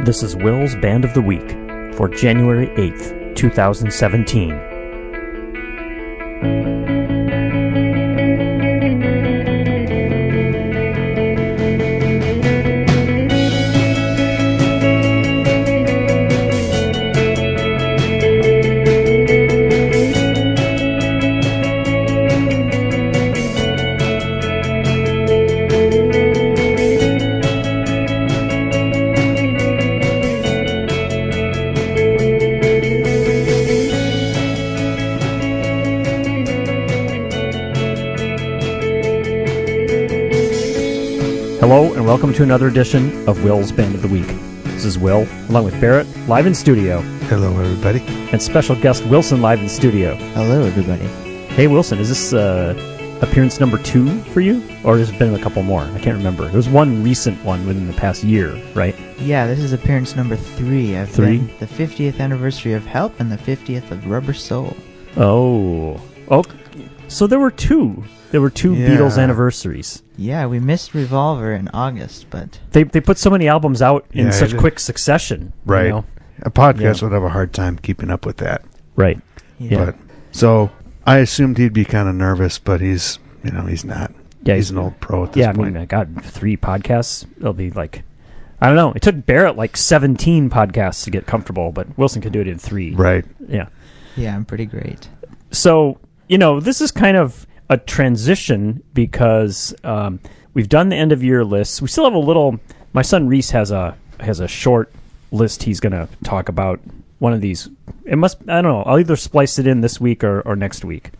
This is Will's Band of the Week for January 8th, 2017. Hello and welcome to another edition of Will's Band of the Week. This is Will, along with Barrett, live in studio. Hello, everybody. And special guest Wilson, live in studio. Hello, everybody. Hey, Wilson, is this appearance number 2 for you? Or has it been a couple more? I can't remember. There was one recent one within the past year, right? Yeah, this is appearance number 3. I've been the 50th anniversary of Help and the 50th of Rubber Soul. Oh, so there were two. There were two Beatles anniversaries. Yeah, we missed Revolver in August, but They put so many albums out in such quick succession. Right. You know? A podcast would have a hard time keeping up with that. Right. yeah. But so I assumed he'd be kind of nervous, but he's not. Yeah, he's an old pro at this point. I mean, God, 3 podcasts. It'll be like, I don't know. It took Barrett like 17 podcasts to get comfortable, but Wilson could do it in 3. Right. Yeah. Yeah, I'm pretty great. So, this is kind of a transition because we've done the end of year lists. We still have a little. My son Reese has a short list he's going to talk about. One of these. I don't know. I'll either splice it in this week or next week.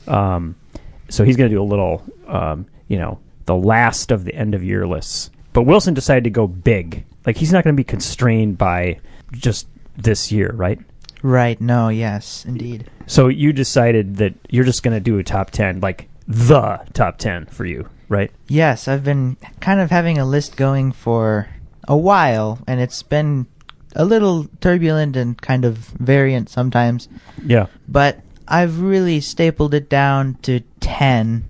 So he's going to do a little. The last of the end of year lists. But Wilson decided to go big. Like he's not going to be constrained by just this year, right? Right, no, yes, indeed. So you decided that you're just going to do a top 10, like the top 10 for you, right? Yes, I've been kind of having a list going for a while, and it's been a little turbulent and kind of variant sometimes. Yeah. But I've really stapled it down to 10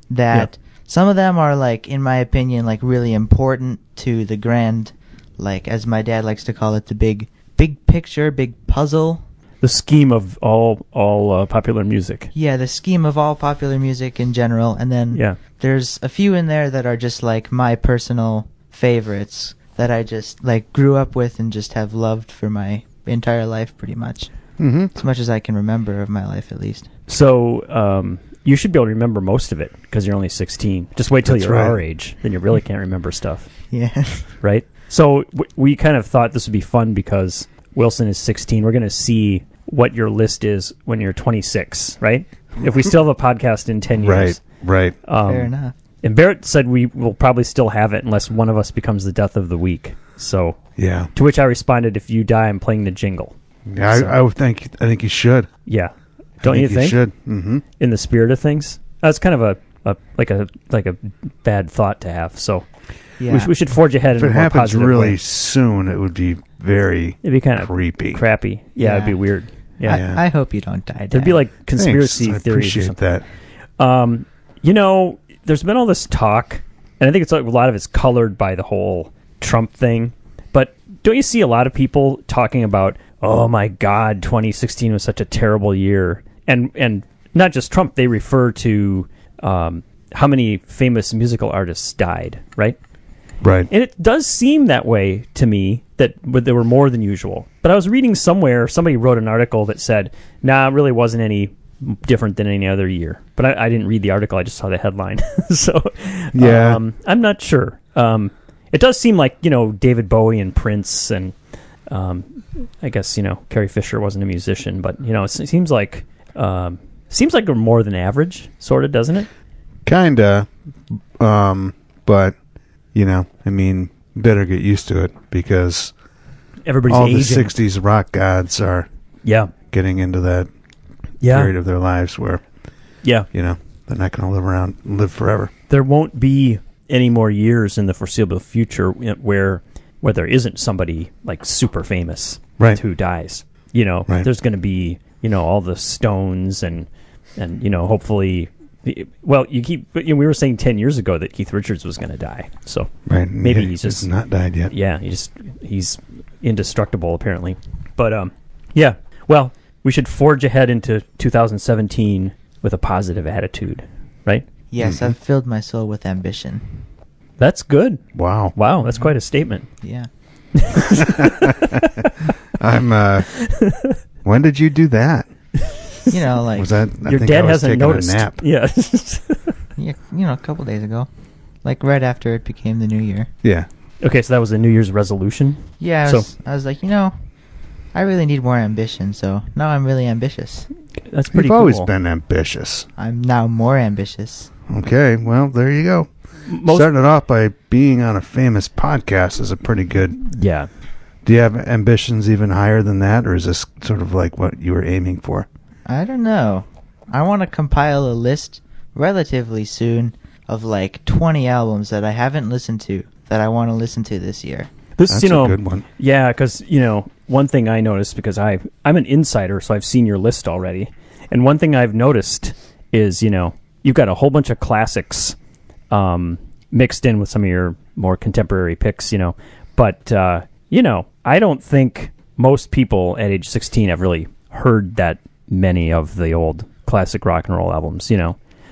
that some of them are, like, in my opinion, like really important to the grand, like, as my dad likes to call it, the big picture, big puzzle. The scheme of all popular music. Yeah, the scheme of all popular music in general. And then there's a few in there that are just like my personal favorites that I just like grew up with and just have loved for my entire life pretty much. Mm-hmm. As much as I can remember of my life, at least. So you should be able to remember most of it because you're only 16. Just wait till you're our age. Then you really can't remember stuff. Yeah. Right? So we kind of thought this would be fun because Wilson is 16. We're going to see what your list is when you're 26, right? If we still have a podcast in 10 years. Right. Fair enough. And Barrett said we will probably still have it unless one of us becomes the death of the week. So, to which I responded, if you die, I'm playing the jingle. Yeah, so, I think you should. Yeah. Don't you think? You should. Mm-hmm. In the spirit of things. That's kind of a bad thought to have. So, we should forge ahead in a more positive way. If it happens really soon, it would be it'd be kind of creepy. Crappy. Yeah, it'd be weird. Yeah. I hope you don't die, Dad. There'd be like conspiracy Thanks. theories. I appreciate that. There's been all this talk, and I think it's like a lot of it's colored by the whole Trump thing. But don't you see a lot of people talking about, oh my God, 2016 was such a terrible year, and not just Trump. They refer to how many famous musical artists died, right? Right. And it does seem that way to me, that there were more than usual. But I was reading somewhere, somebody wrote an article that said, it really wasn't any different than any other year. But I didn't read the article, I just saw the headline. So, I'm not sure. It does seem like, David Bowie and Prince and, I guess, Carrie Fisher wasn't a musician. But, it seems like more than average, sort of, doesn't it? Kinda. But... better get used to it because everybody's all aging. The 60s rock gods are getting into that period of their lives where they're not going to live forever. There won't be any more years in the foreseeable future where there isn't somebody like super famous who dies. There's going to be all the Stones and hopefully. Well, we were saying 10 years ago that Keith Richards was going to die. So maybe he's just not died yet. Yeah, he's indestructible, apparently. But, yeah. Well, we should forge ahead into 2017 with a positive attitude, right? Yes, I've filled my soul with ambition. That's good. Wow. Wow, that's quite a statement. Yeah. When did you do that? You know, like... Was that... Your dad hasn't noticed. A nap. Yeah. Yeah, you know, a couple days ago. Like, right after it became the new year. Yeah. Okay, so that was a New Year's resolution? Yeah, I was like, you know, I really need more ambition, so now I'm really ambitious. That's pretty You've cool. always been ambitious. I'm now more ambitious. Okay, well, there you go. Starting it off by being on a famous podcast is a pretty good... Yeah. Do you have ambitions even higher than that, or is this sort of like what you were aiming for? I don't know. I want to compile a list relatively soon of like 20 albums that I haven't listened to that I want to listen to this year. That's a good one. Yeah, because, one thing I noticed, because I'm an insider, so I've seen your list already, and one thing I've noticed is, you've got a whole bunch of classics mixed in with some of your more contemporary picks, but, I don't think most people at age 16 have really heard that many of the old classic rock and roll albums,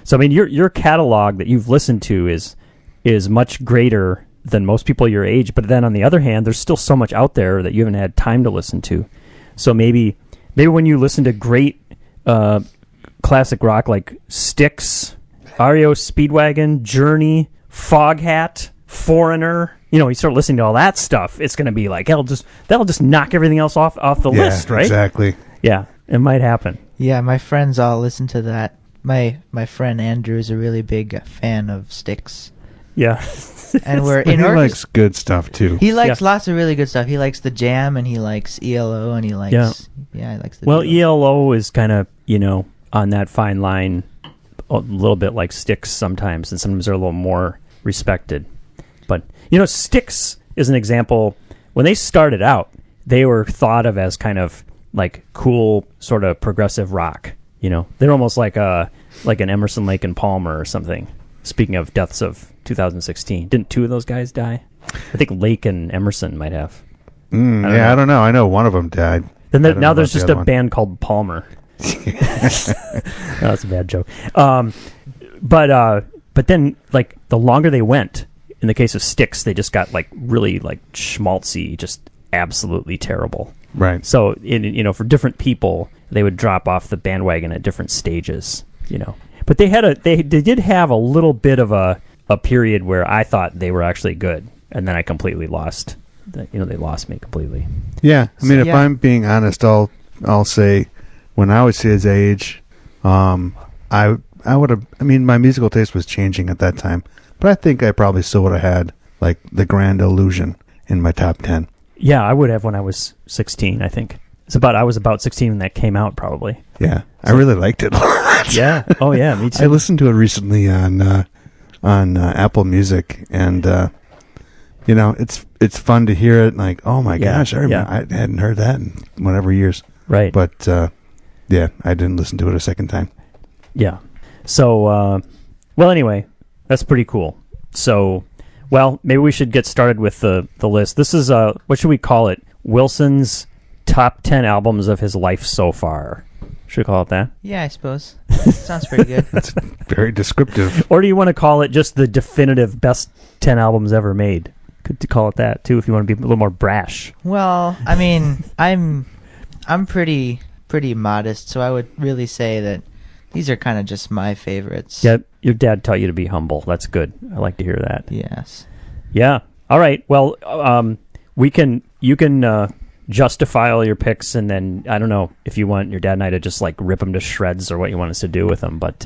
So, I mean, your catalog that you've listened to is much greater than most people your age, but then on the other hand, there's still so much out there that you haven't had time to listen to. So maybe when you listen to great classic rock like Styx, REO Speedwagon, Journey, Foghat, Foreigner, you start listening to all that stuff, it's going to be like that'll just knock everything else off the list, right? Exactly. Yeah, it might happen. Yeah, my friends all listen to that. My friend Andrew is a really big fan of Styx. Yeah. And he likes good stuff too. He likes lots of really good stuff. He likes the Jam, and he likes ELO, and he likes he likes the Beatles. ELO is kind of on that fine line, a little bit like Styx sometimes, and sometimes they're a little more respected. But Styx is an example. When they started out, they were thought of as kind of like cool, sort of progressive rock. They're almost like an Emerson, Lake and Palmer or something. Speaking of deaths of 2016, didn't two of those guys die? I think Lake and Emerson might have. I don't know. I know one of them died. Then now there's just a band called Palmer. That's a bad joke. But then, like, the longer they went, in the case of Styx, they just got like really like schmaltzy, just absolutely terrible. Right. So for different people, they would drop off the bandwagon at different stages. But they did have a little bit of a period where I thought they were actually good, and then I completely lost. They lost me completely. Yeah, I mean, if I'm being honest, I'll say when I was his age, I would have. I mean, my musical taste was changing at that time, but I think I probably still would have had like The Grand Illusion in my top 10. Yeah, I would have when I was 16. I think I was about 16 when that came out, probably. Yeah, I really liked it a lot. Yeah. Oh, yeah. Me too. I listened to it recently on Apple Music, and it's fun to hear it. Like, oh my gosh, I remember I hadn't heard that in whatever years. Right. But I didn't listen to it a second time. Yeah. So, anyway, that's pretty cool. So, maybe we should get started with the list. This is what should we call it? Wilson's top 10 albums of his life so far. Should we call it that? Yeah, I suppose. Sounds pretty good. That's very descriptive. Or do you want to call it just the definitive best 10 albums ever made? Could call it that too if you want to be a little more brash. Well, I mean, I'm pretty modest, so I would really say that these are kind of just my favorites. Yeah, your dad taught you to be humble. That's good. I like to hear that. Yes. Yeah. All right. Well, you can justify all your picks, and then I don't know if you want your dad and I to just like rip them to shreds or what you want us to do with them, but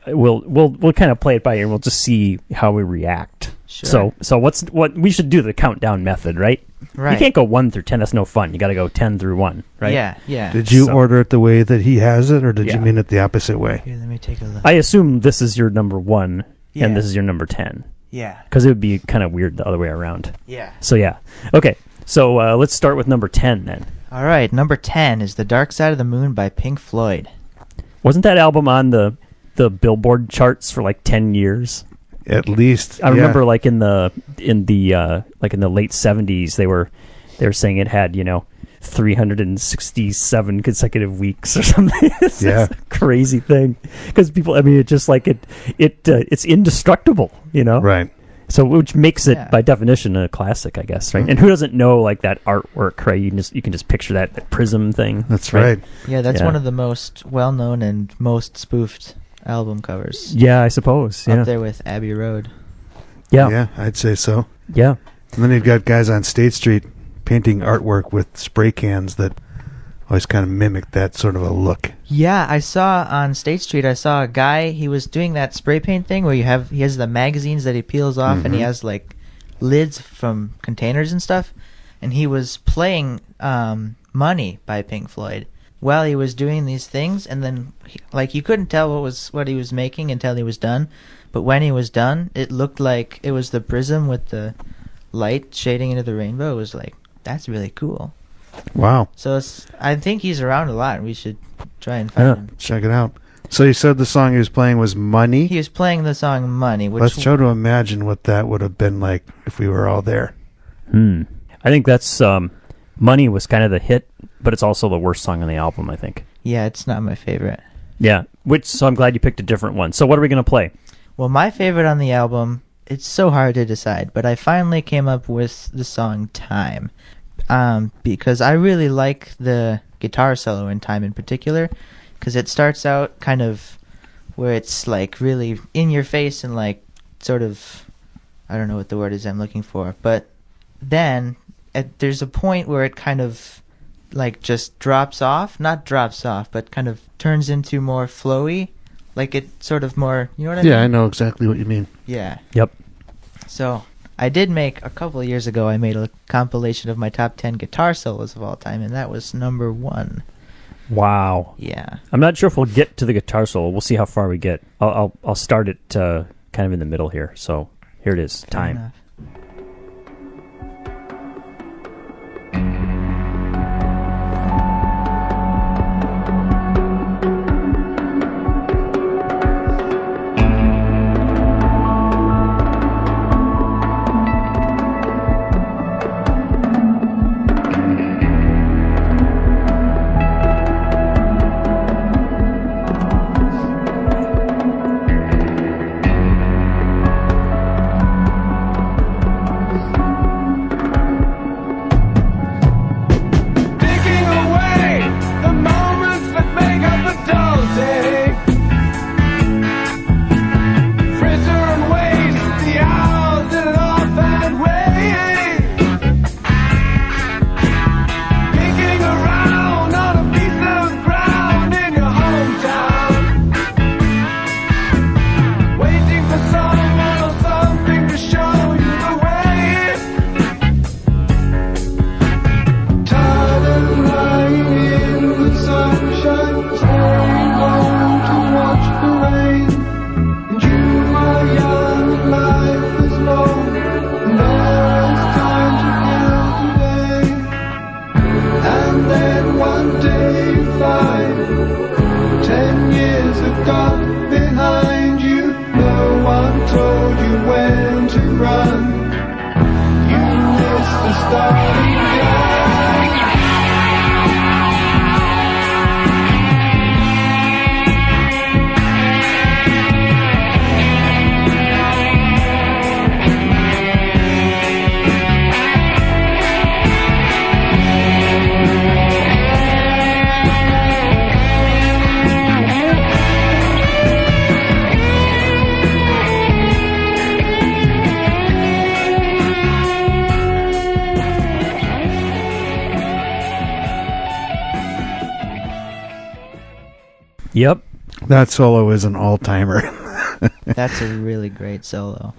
we'll kind of play it by ear and we'll just see how we react. Sure. So what we should do the countdown method, right? Right. You can't go 1 through 10. That's no fun. You got to go 10 through 1, right? Yeah. Did you order it the way that he has it, or did you mean it the opposite way? Here, let me take a look. I assume this is your number 1 and this is your number 10. Yeah. Because it would be kind of weird the other way around. Yeah. So yeah. Okay. So let's start with number 10 then. All right. Number 10 is The Dark Side of the Moon by Pink Floyd. Wasn't that album on the Billboard charts for like 10 years? At least I remember like in the like in the late 70s they were saying it had 367 consecutive weeks or something. It's a crazy thing because people. I mean, it just like it's indestructible. Right. So which makes it by definition a classic, I guess, right? And who doesn't know like that artwork, right? You can just picture that prism thing. That's right. Yeah, that's one of the most well-known and most spoofed album covers. Yeah, I suppose. Up there with Abbey Road. Yeah. Yeah, I'd say so. Yeah. And then you've got guys on State Street painting artwork with spray cans that always kind of mimic that sort of a look. Yeah, I saw on State Street, I saw a guy, he was doing that spray paint thing where he has the magazines that he peels off and he has like lids from containers and stuff, and he was playing Money by Pink Floyd while he was doing these things, and then you couldn't tell what he was making until he was done, but when he was done, it looked like it was the prism with the light shading into the rainbow. It was like, that's really cool. Wow. So I think he's around a lot. We should try and find him. Check it out. So you said the song he was playing was Money? He was playing the song Money. Let's try to imagine what that would have been like if we were all there. I think that's Money was kind of the hit, but it's also the worst song on the album, I think. Yeah, it's not my favorite. Yeah, so I'm glad you picked a different one. So what are we going to play? Well, my favorite on the album, it's so hard to decide, but I finally came up with the song Time. Because I really like the guitar solo in Time in particular, because it starts out kind of where it's like really in your face and like sort of, I don't know what the word is I'm looking for, but then there's a point where it kind of like just not drops off, but kind of turns into more flowy, like it sort of more, you know what I mean? Yeah, I know exactly what you mean. Yeah. Yep. So I did make, a couple of years ago, I made a compilation of my top 10 guitar solos of all time, and that was number 1. Wow. Yeah. I'm not sure if we'll get to the guitar solo. We'll see how far we get. I'll start it kind of in the middle here. So here it is. Time. Enough. Yep. That solo is an all-timer. That's a really great solo.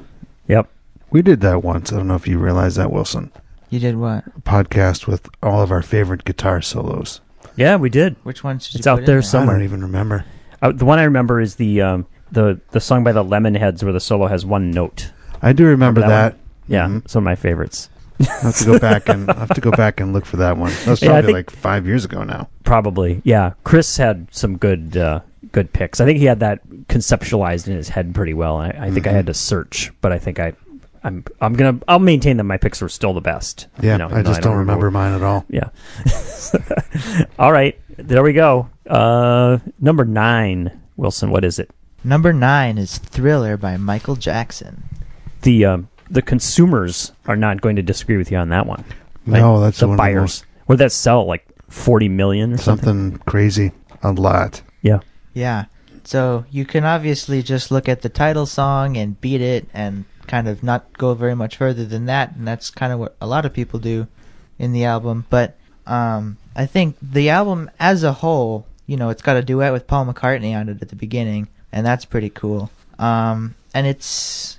Yep. We did that once. I don't know if you realize that, Wilson. You did what? A podcast with all of our favorite guitar solos. Yeah, we did. Which one should you It's put out in there somewhere. I don't even remember. The one I remember is the song by the Lemonheads where the solo has one note. I do remember Remember that that. Yeah, some of my favorites. I'll have to go back and look for that one. That was Yeah, I probably think- like 5 years ago now. Probably, yeah. Chris had some good picks. I think he had that conceptualized in his head pretty well. I think I had to search, but I think I'll maintain that my picks were still the best. Yeah, you know, I just don't remember mine at all. Yeah. All right, there we go. Number 9, Wilson. What is it? Number 9 is Thriller by Michael Jackson. The consumers are not going to disagree with you on that one. No, that's the one buyers. Of the most, what did that sell? Like 40 million or something crazy. A lot. Yeah. Yeah. So you can obviously just look at the title song and beat it and kind of not go very much further than that, and that's kind of what a lot of people do in the album. But I think the album as a whole, it's got a duet with Paul McCartney on it at the beginning, and that's pretty cool. And it's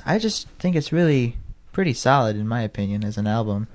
I just think it's really pretty solid in my opinion as an album.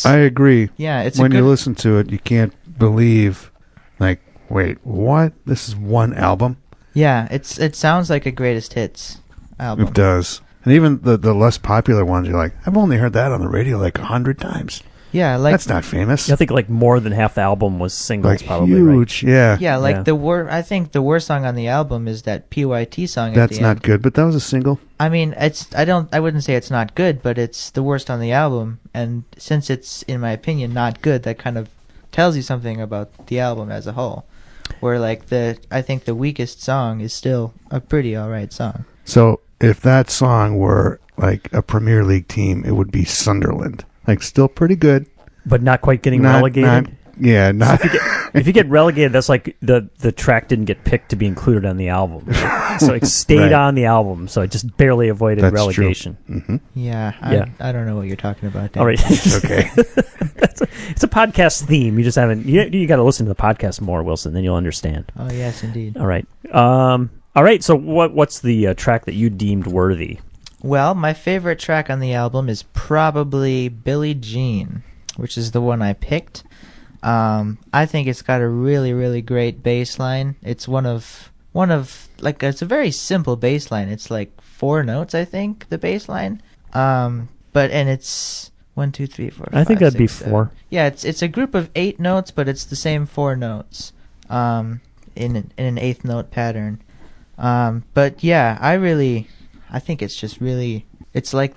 I agree. Yeah, it's when you listen to it, you can't believe, like, wait, what? This is one album? Yeah, it sounds like a greatest hits album. It does. And even the less popular ones, you're like, I've only heard that on the radio like 100 times. Yeah, like that's not famous. I think like more than half the album was singles, like probably. Huge, right? yeah. Yeah, like I think the worst song on the album is that PYT song. That's at the not end. good, but that was a single. I mean, I wouldn't say it's not good, but it's the worst on the album, and since it's, in my opinion, not good, that kind of tells you something about the album as a whole. Where like I think the weakest song is still a pretty alright song. So if that song were like a Premier League team, it would be Sunderland. Like still pretty good, but not quite getting relegated. Not. If you get relegated, that's like the track didn't get picked to be included on the album, right? So it stayed on the album, so it just barely avoided relegation. Mm-hmm. Yeah, I don't know what you're talking about. Dan. All right, it's okay. It's a podcast theme. You just haven't. You got to listen to the podcast more, Wilson. Then you'll understand. Oh yes, indeed. All right. All right. So what's the track that you deemed worthy? Well, my favorite track on the album is probably Billie Jean, which is the one I picked. I think it's got a really, really great bass line. It's one of like, it's a very simple bass line. It's like 4 notes, I think, the bass line. And it's 1, 2, 3, 4, 5, I think that'd 6, be 7. 4. Yeah, it's a group of 8 notes, but it's the same 4 notes, in an 8th note pattern. But yeah, I think it's just really, it's like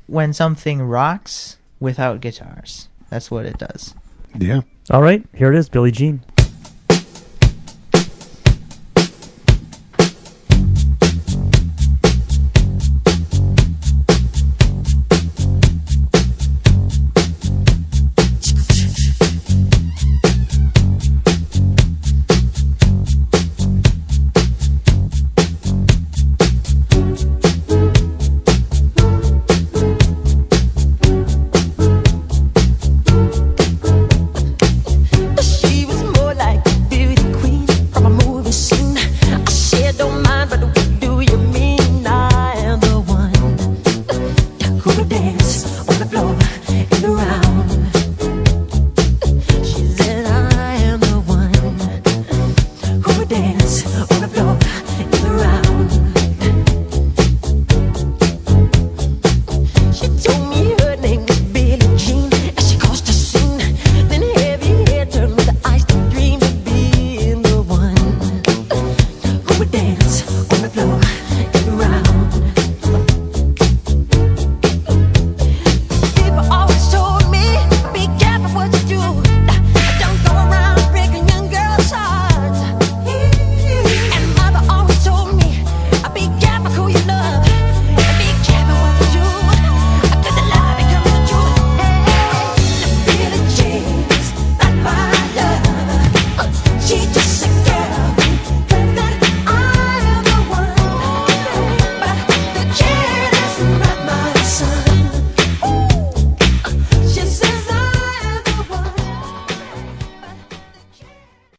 when something rocks without guitars. That's what it does. Yeah. All right, here it is, Billie Jean.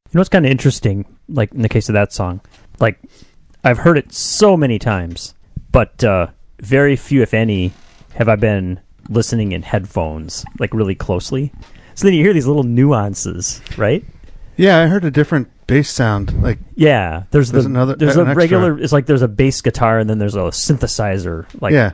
You know what's kind of interesting, like in the case of that song, like I've heard it so many times, but very few, if any, have I been listening in headphones, like really closely. So then you hear these little nuances, right? Yeah, I heard a different bass sound. Like yeah, there's an a extra. regular. It's like there's a bass guitar and then there's a synthesizer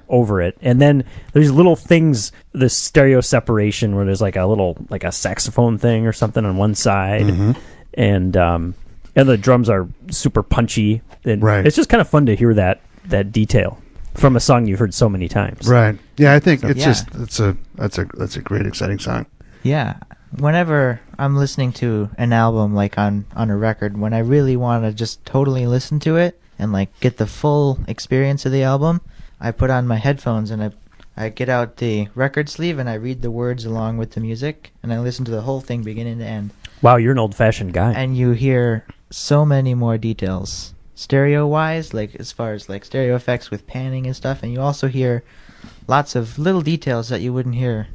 over it, and then there's little things. The stereo separation where there's like a saxophone thing or something on one side, and the drums are super punchy. And it's just kind of fun to hear that detail from a song you've heard so many times. Right. Yeah, I think that's a great exciting song. Yeah. Whenever I'm listening to an album like on a record, when I really want to just totally listen to it and like get the full experience of the album, I put on my headphones and I get out the record sleeve and I read the words along with the music and I listen to the whole thing beginning to end. Wow, you're an old-fashioned guy. And you hear so many more details stereo-wise, like as far as like stereo effects with panning and stuff, and you also hear lots of little details that you wouldn't hear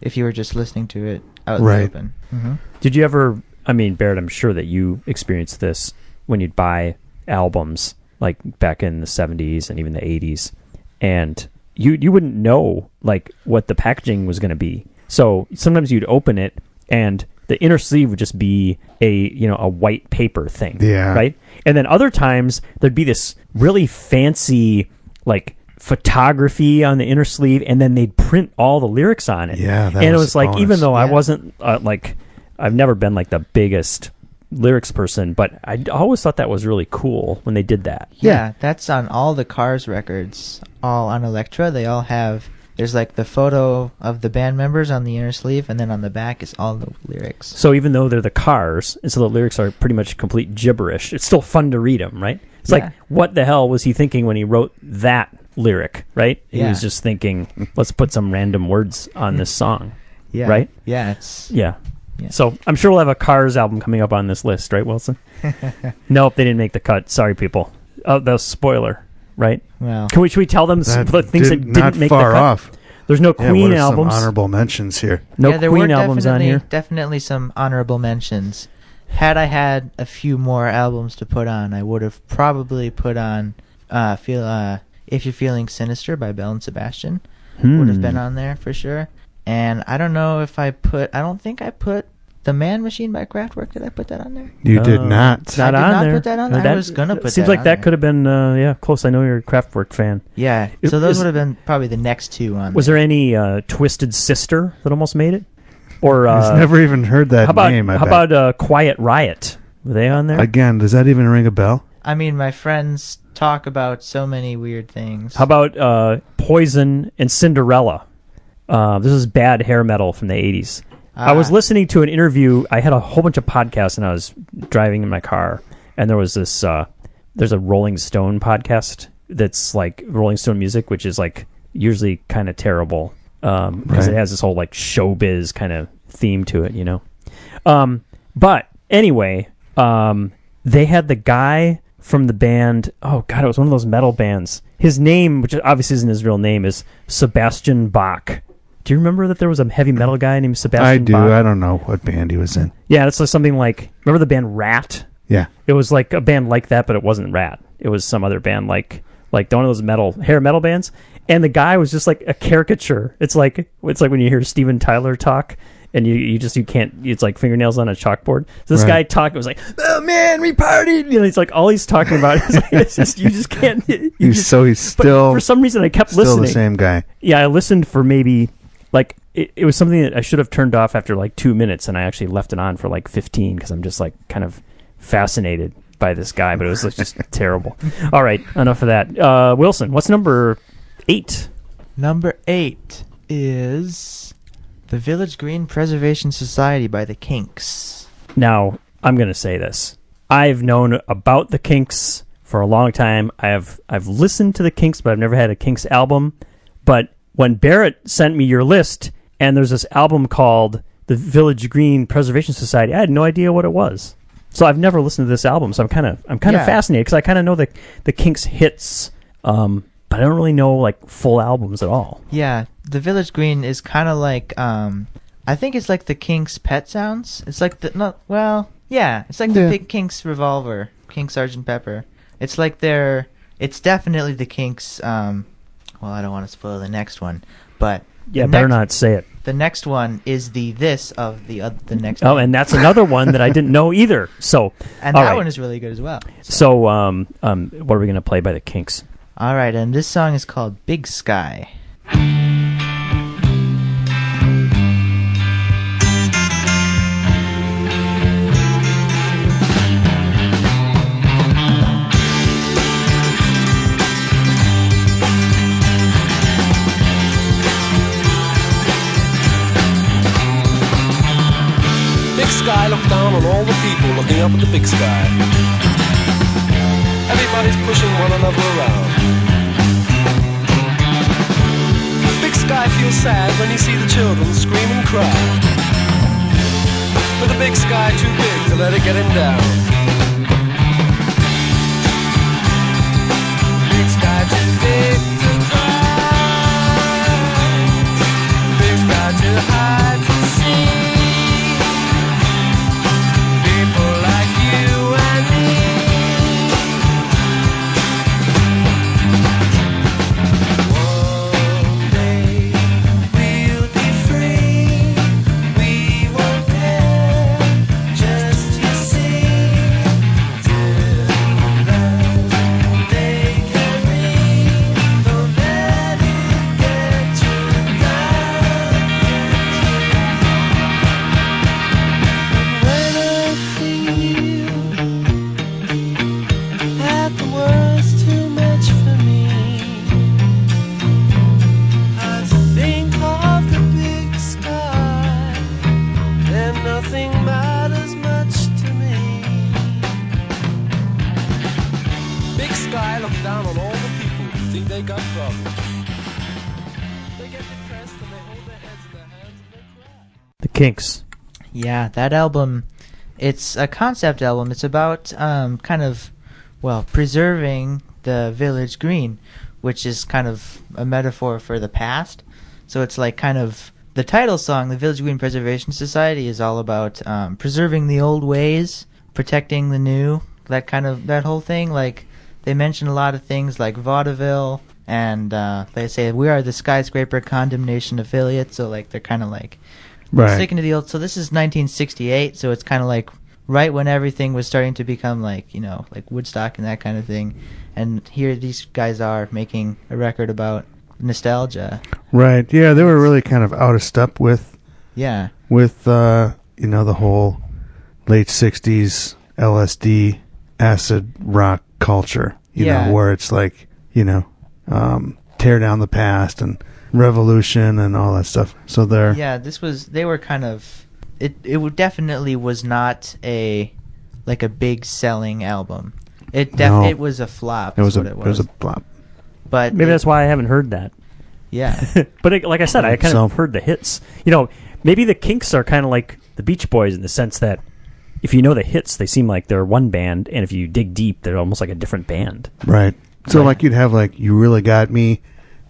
if you were just listening to it out in the open. Mm-hmm. Did you ever, I mean, Barrett, I'm sure that you experienced this when you'd buy albums, like back in the 70s and even the 80s, and you wouldn't know like what the packaging was going to be. So sometimes you'd open it and the inner sleeve would just be a white paper thing, right? And then other times there'd be this really fancy like photography on the inner sleeve, and then they'd print all the lyrics on it. Yeah, and it was like, even though I wasn't I've never been like the biggest lyrics person, but I always thought that was really cool when they did that. Yeah, that's on all the Cars records, all on Elektra. They all have. There's like the photo of the band members on the inner sleeve, and then on the back is all the lyrics. So even though they're the Cars, and so the lyrics are pretty much complete gibberish, it's still fun to read them, right? It's like, what the hell was he thinking when he wrote that lyric, right? He was just thinking, let's put some random words on this song, right? Yeah, Yeah. So I'm sure we'll have a Cars album coming up on this list, right, Wilson? Nope, they didn't make the cut. Sorry, people. Oh, that was spoiler. Right? Well, should we tell them the things that didn't make the cut? Not far off. There's no Queen what are albums. Some honorable mentions here. No Queen albums on here. Definitely some honorable mentions. Had I had a few more albums to put on, I would have probably put on If You're Feeling Sinister by Belle and Sebastian. Would have been on there for sure. And I don't know if I don't think I put The Man Machine by Kraftwerk. Did I put that on there? You did not. It's not on there. I did not put that on there. I was going to put that on. Seems like that could have been, close. I know you're a Kraftwerk fan. Yeah, so those would have been probably the next two on Was there any Twisted Sister that almost made it? Or I've never even heard that name. How about Quiet Riot? Were they on there? Again, does that even ring a bell? I mean, my friends talk about so many weird things. How about Poison and Cinderella? This is bad hair metal from the 80s. I was listening to an interview. I had a whole bunch of podcasts, and I was driving in my car, and there was this. There's a Rolling Stone podcast that's like Rolling Stone music, which is like usually kind of terrible because it has this whole like showbiz kind of theme to it, you know. But anyway, they had the guy from the band. Oh God, it was one of those metal bands. His name, which obviously isn't his real name, is Sebastian Bach. Do you remember that there was a heavy metal guy named Sebastian I do. Bach? I don't know what band he was in. Yeah, it's like something like... Remember the band Rat? Yeah. It was like a band like that, but it wasn't Rat. It was some other band like one of those hair metal bands. And the guy was just like a caricature. It's like when you hear Steven Tyler talk, and you can't... It's like fingernails on a chalkboard. So this guy talking was like, oh man, we partied! You know, it's like all he's talking about is like, it's just, you just can't... He's still... For some reason, I kept still listening. The same guy. Yeah, I listened for maybe... Like, it was something that I should have turned off after like 2 minutes, and I actually left it on for like 15 because I'm just like kind of fascinated by this guy, but it was just terrible. All right, enough of that. Wilson, what's number 8? Number 8 is The Village Green Preservation Society by the Kinks. Now, I'm going to say this. I've known about the Kinks for a long time. I've listened to the Kinks, but I've never had a Kinks album. But when Barrett sent me your list, and there's this album called The Village Green Preservation Society, I had no idea what it was. So I've never listened to this album, so I'm kind of fascinated because I kind of know the Kinks hits, but I don't really know like full albums at all. Yeah, The Village Green is kind of like I think it's like the Kinks' Pet Sounds. It's like it's like the Big Kinks Revolver, King Sgt. Pepper. It's like it's definitely the Kinks. Well, I don't want to spoil the next one, but Yeah, better not say it. The next one is the this of the next. Oh, and that's another one that I didn't know either. So, and that one is really good as well. So, what are we going to play by the Kinks? All right, and this song is called Big Sky. Sky, look down on all the people looking up at the big sky. Everybody's pushing one another around. The big sky feels sad when you see the children scream and cry. But the big sky too big to let it get him down. Big sky too big to cry. Big sky too high to see. Kinks. Yeah, that album, it's a concept album. It's about kind of, preserving the village green, which is kind of a metaphor for the past. So it's like kind of, the title song, the Village Green Preservation Society, is all about preserving the old ways, protecting the new, that whole thing. Like, they mention a lot of things like vaudeville, and they say, we are the Skyscraper Condemnation Affiliate, so like, they're kind of like, right, sticking to the old. So this is 1968, so it's kind of like right when everything was starting to become like, like Woodstock and that kind of thing. And here these guys are making a record about nostalgia. Right. Yeah, they were really kind of out of step with the whole late 60s LSD acid rock culture, you know, where it's like, tear down the past and revolution and all that stuff. So they were kind of, it definitely was not a big selling album. It was a flop. It was a flop. But maybe that's why I haven't heard that. Yeah. But like I said, I kind of heard the hits. Maybe the Kinks are kind of like the Beach Boys in the sense that if you know the hits, they seem like they're one band, and if you dig deep, they're almost like a different band. Right. So like you'd have like You Really Got Me,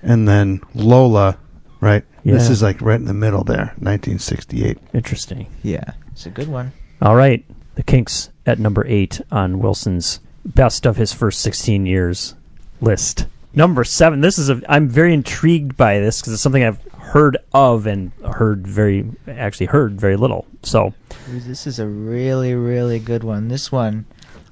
and then Lola, right? Yeah. This is like right in the middle there, 1968. Interesting. Yeah, it's a good one. All right, the Kinks at number 8 on Wilson's best of his first 16 years list. Number 7. I'm very intrigued by this because it's something I've heard of and heard very little. So this is a really, really good one. This one,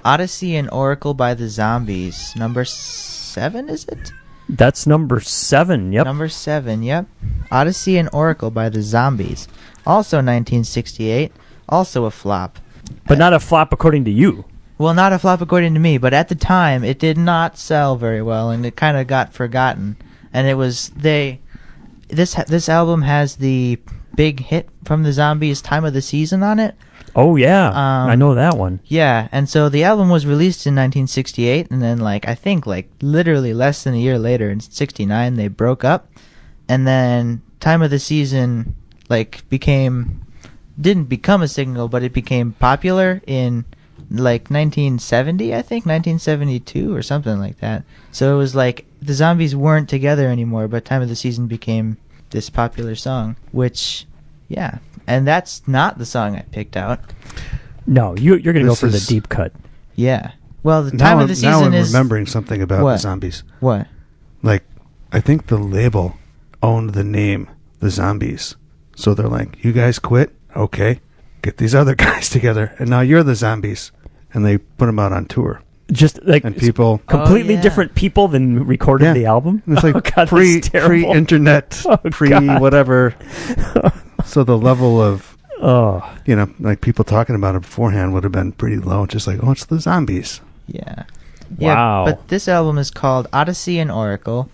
Odyssey and Oracle by the Zombies. Number 7, is it? That's number 7, yep. Number 7, yep. Odyssey and Oracle by the Zombies. Also 1968. Also a flop. But not a flop according to you. Well, not a flop according to me, but at the time, it did not sell very well, and it kind of got forgotten. And it was, this album has the big hit from the Zombies, Time of the Season, on it. Oh, yeah. I know that one. Yeah, and so the album was released in 1968, and then, I think, literally less than a year later, in 69, they broke up. And then Time of the Season, didn't become a single, but it became popular in, 1970, I think, 1972 or something like that. So it was the Zombies weren't together anymore, but Time of the Season became this popular song, which, yeah. And that's not the song I picked out. No, you're going to go for the deep cut. Yeah. Well, the Time of the Season now I'm is... remembering something about the Zombies. What? I think the label owned the name the Zombies. So they're like, you guys quit? Okay. Get these other guys together, and now you're the Zombies. And they put them out on tour. Just like And people... completely yeah. different people than recorded Yeah. the album. It's like Oh, God, that's terrible. pre-internet, Oh, God. pre-whatever. So the level of, Oh, like people talking about it beforehand would have been pretty low. Just like, oh, it's the Zombies. Yeah. Wow. Yeah, but this album is called Odyssey and Oracle.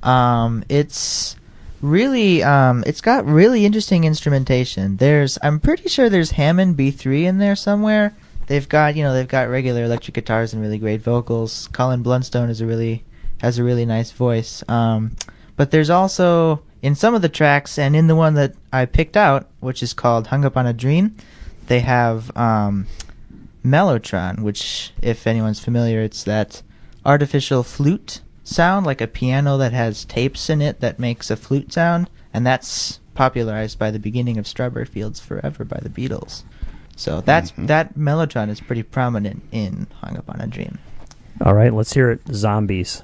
It's really it's got really interesting instrumentation. I'm pretty sure there's Hammond B3 in there somewhere. They've got regular electric guitars and really great vocals. Colin Blunstone has a really nice voice. But there's also in some of the tracks and in the one that I picked out, which is called Hung Up on a Dream, they have Mellotron, which, if anyone's familiar, it's that artificial flute sound, like a piano that has tapes in it that makes a flute sound, and that's popularized by the beginning of Strawberry Fields Forever by the Beatles. So that Mellotron is pretty prominent in Hung Up on a Dream. all right. Let's hear it. Zombies.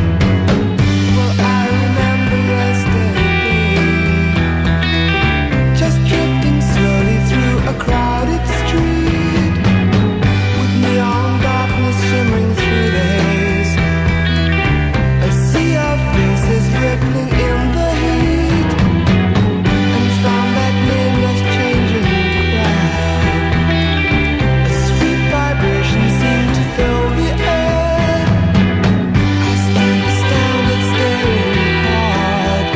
Well, I remember yesterday, just drifting slowly through a crowded street, with neon darkness shimmering through the haze. A sea of faces rippling in the heat, and from that nameless changing crowd, a sweet vibration seemed to fill the air. I stood astounded, staring hard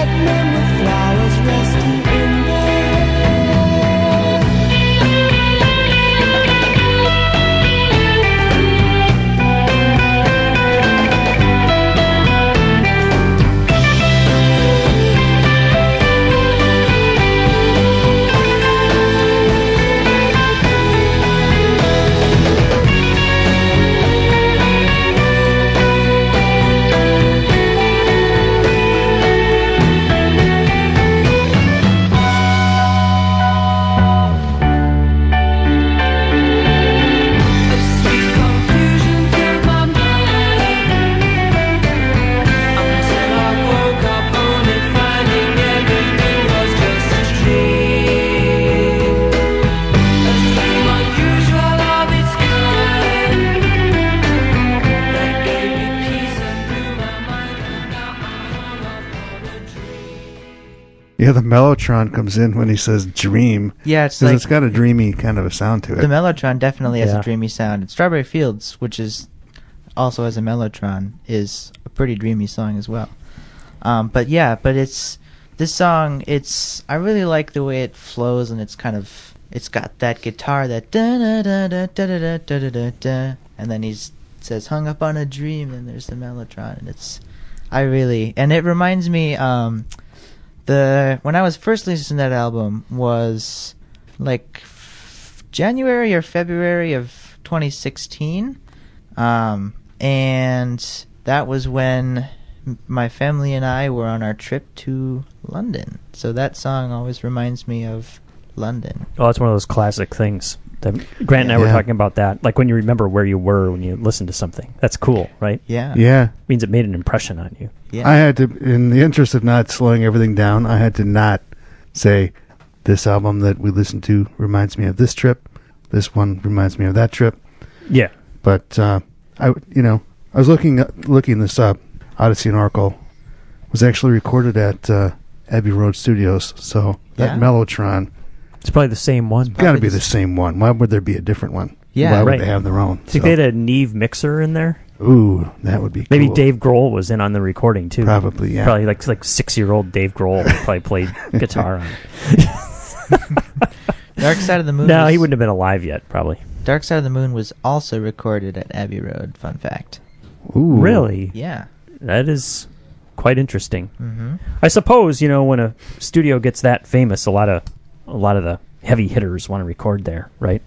at men with flowers resting in their hair. A sweet confusion filled my mind until I woke up only finding everything was just a dream unusual of its kind that gave me peace and blew my mind, and now I'm hung up on a dream. Yeah, the Mellotron comes in when he says dream. Yeah, it's Because like it's got a dreamy kind of a sound to the it. Mellotron definitely has Yeah. a dreamy sound. And Strawberry Fields, which is also has a Mellotron, is a pretty dreamy song as well. But this song. I really like the way it flows, and it's got that guitar that da da da da da da da da da da, and then he says "hung up on a dream," and there's the Mellotron, and it reminds me. When I was first listening to that album was like January or February of 2016, and that was when my family and I were on our trip to London. So that song always reminds me of London. Oh, it's one of those classic things. Grant and I were Yeah. talking about that. Like when you remember where you were when you listened to something. That's cool, right? Yeah. Yeah. Means it made an impression on you. Yeah. I had to, in the interest of not slowing everything down, I had to not say, this album that we listened to reminds me of this trip. This one reminds me of that trip. Yeah. But, I was looking this up. Odyssey and Oracle was actually recorded at Abbey Road Studios. So that Yeah. Mellotron It's probably the same one. got to be the same one. Why would there be a different one? Yeah, Why would right. they have their own? Think they had a Neve mixer in there? Ooh, that would be Maybe cool. Dave Grohl was in on the recording too. Probably, yeah. Probably like 6-year-old Dave Grohl probably played guitar on it. Dark Side of the Moon. No, he wouldn't have been alive yet, probably. Dark Side of the Moon was also recorded at Abbey Road. Fun fact. Ooh. Really? Yeah. That is quite interesting. Mm-hmm. I suppose, when a studio gets that famous, a lot of the heavy hitters want to record there, right?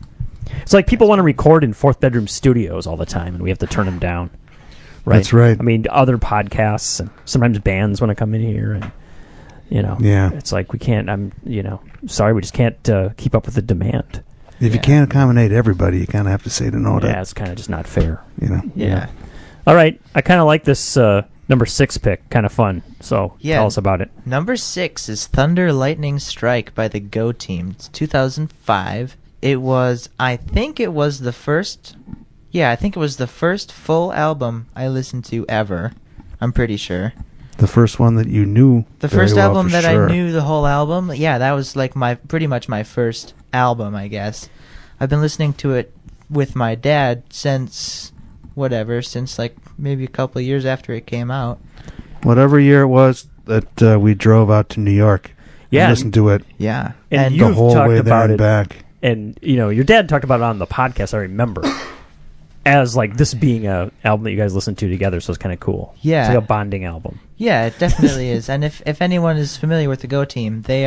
It's like people want to record in fourth bedroom studios all the time, and we have to turn them down. Right? That's right. I mean, other podcasts and sometimes bands want to come in here, and Yeah. it's like we can't. Sorry, we just can't keep up with the demand. If you can't accommodate everybody, you kind of have to say no to. Yeah, it's kind of just not fair. Yeah. All right, I kind of like this number 6 pick. Kind of fun. So tell us about it. Number 6 is Thunder Lightning Strike by the Go Team. It's 2005. I think it was the first full album I listened to ever. I'm pretty sure. The first one that you knew. The very first well album for that sure. I knew the whole album. Yeah, that was like pretty much my first album, I guess. I've been listening to it with my dad since like maybe a couple of years after it came out. Whatever year it was that we drove out to New York. Yeah, and listened to it. Yeah. And the you've whole talked way about there it. and back. And your dad talked about it on the podcast. I remember as like this being a album that you guys listened to together. So it's kind of cool. Yeah. It's like a bonding album. Yeah, it definitely is. And if anyone is familiar with the Go Team, they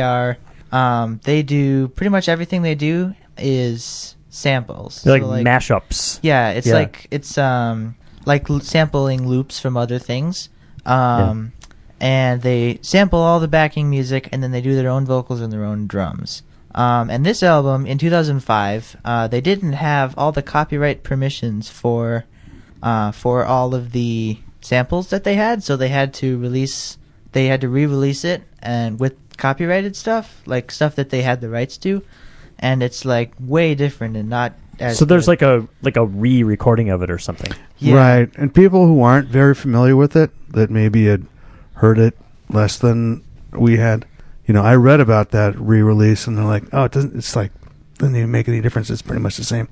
do pretty much everything they do is samples. They're So, like mashups. Yeah, it's like sampling loops from other things. And they sample all the backing music, and then they do their own vocals and their own drums. And this album in 2005, they didn't have all the copyright permissions for all of the samples that they had, so they had to re-release it and with copyrighted stuff, like stuff that they had the rights to, and it's like way different and not as So there's good. like a re-recording of it or something. Yeah. Right. And people who aren't very familiar with it, that maybe had heard it less than we had, I read about that re-release and they're like, oh, doesn't even make any difference. It's pretty much the same.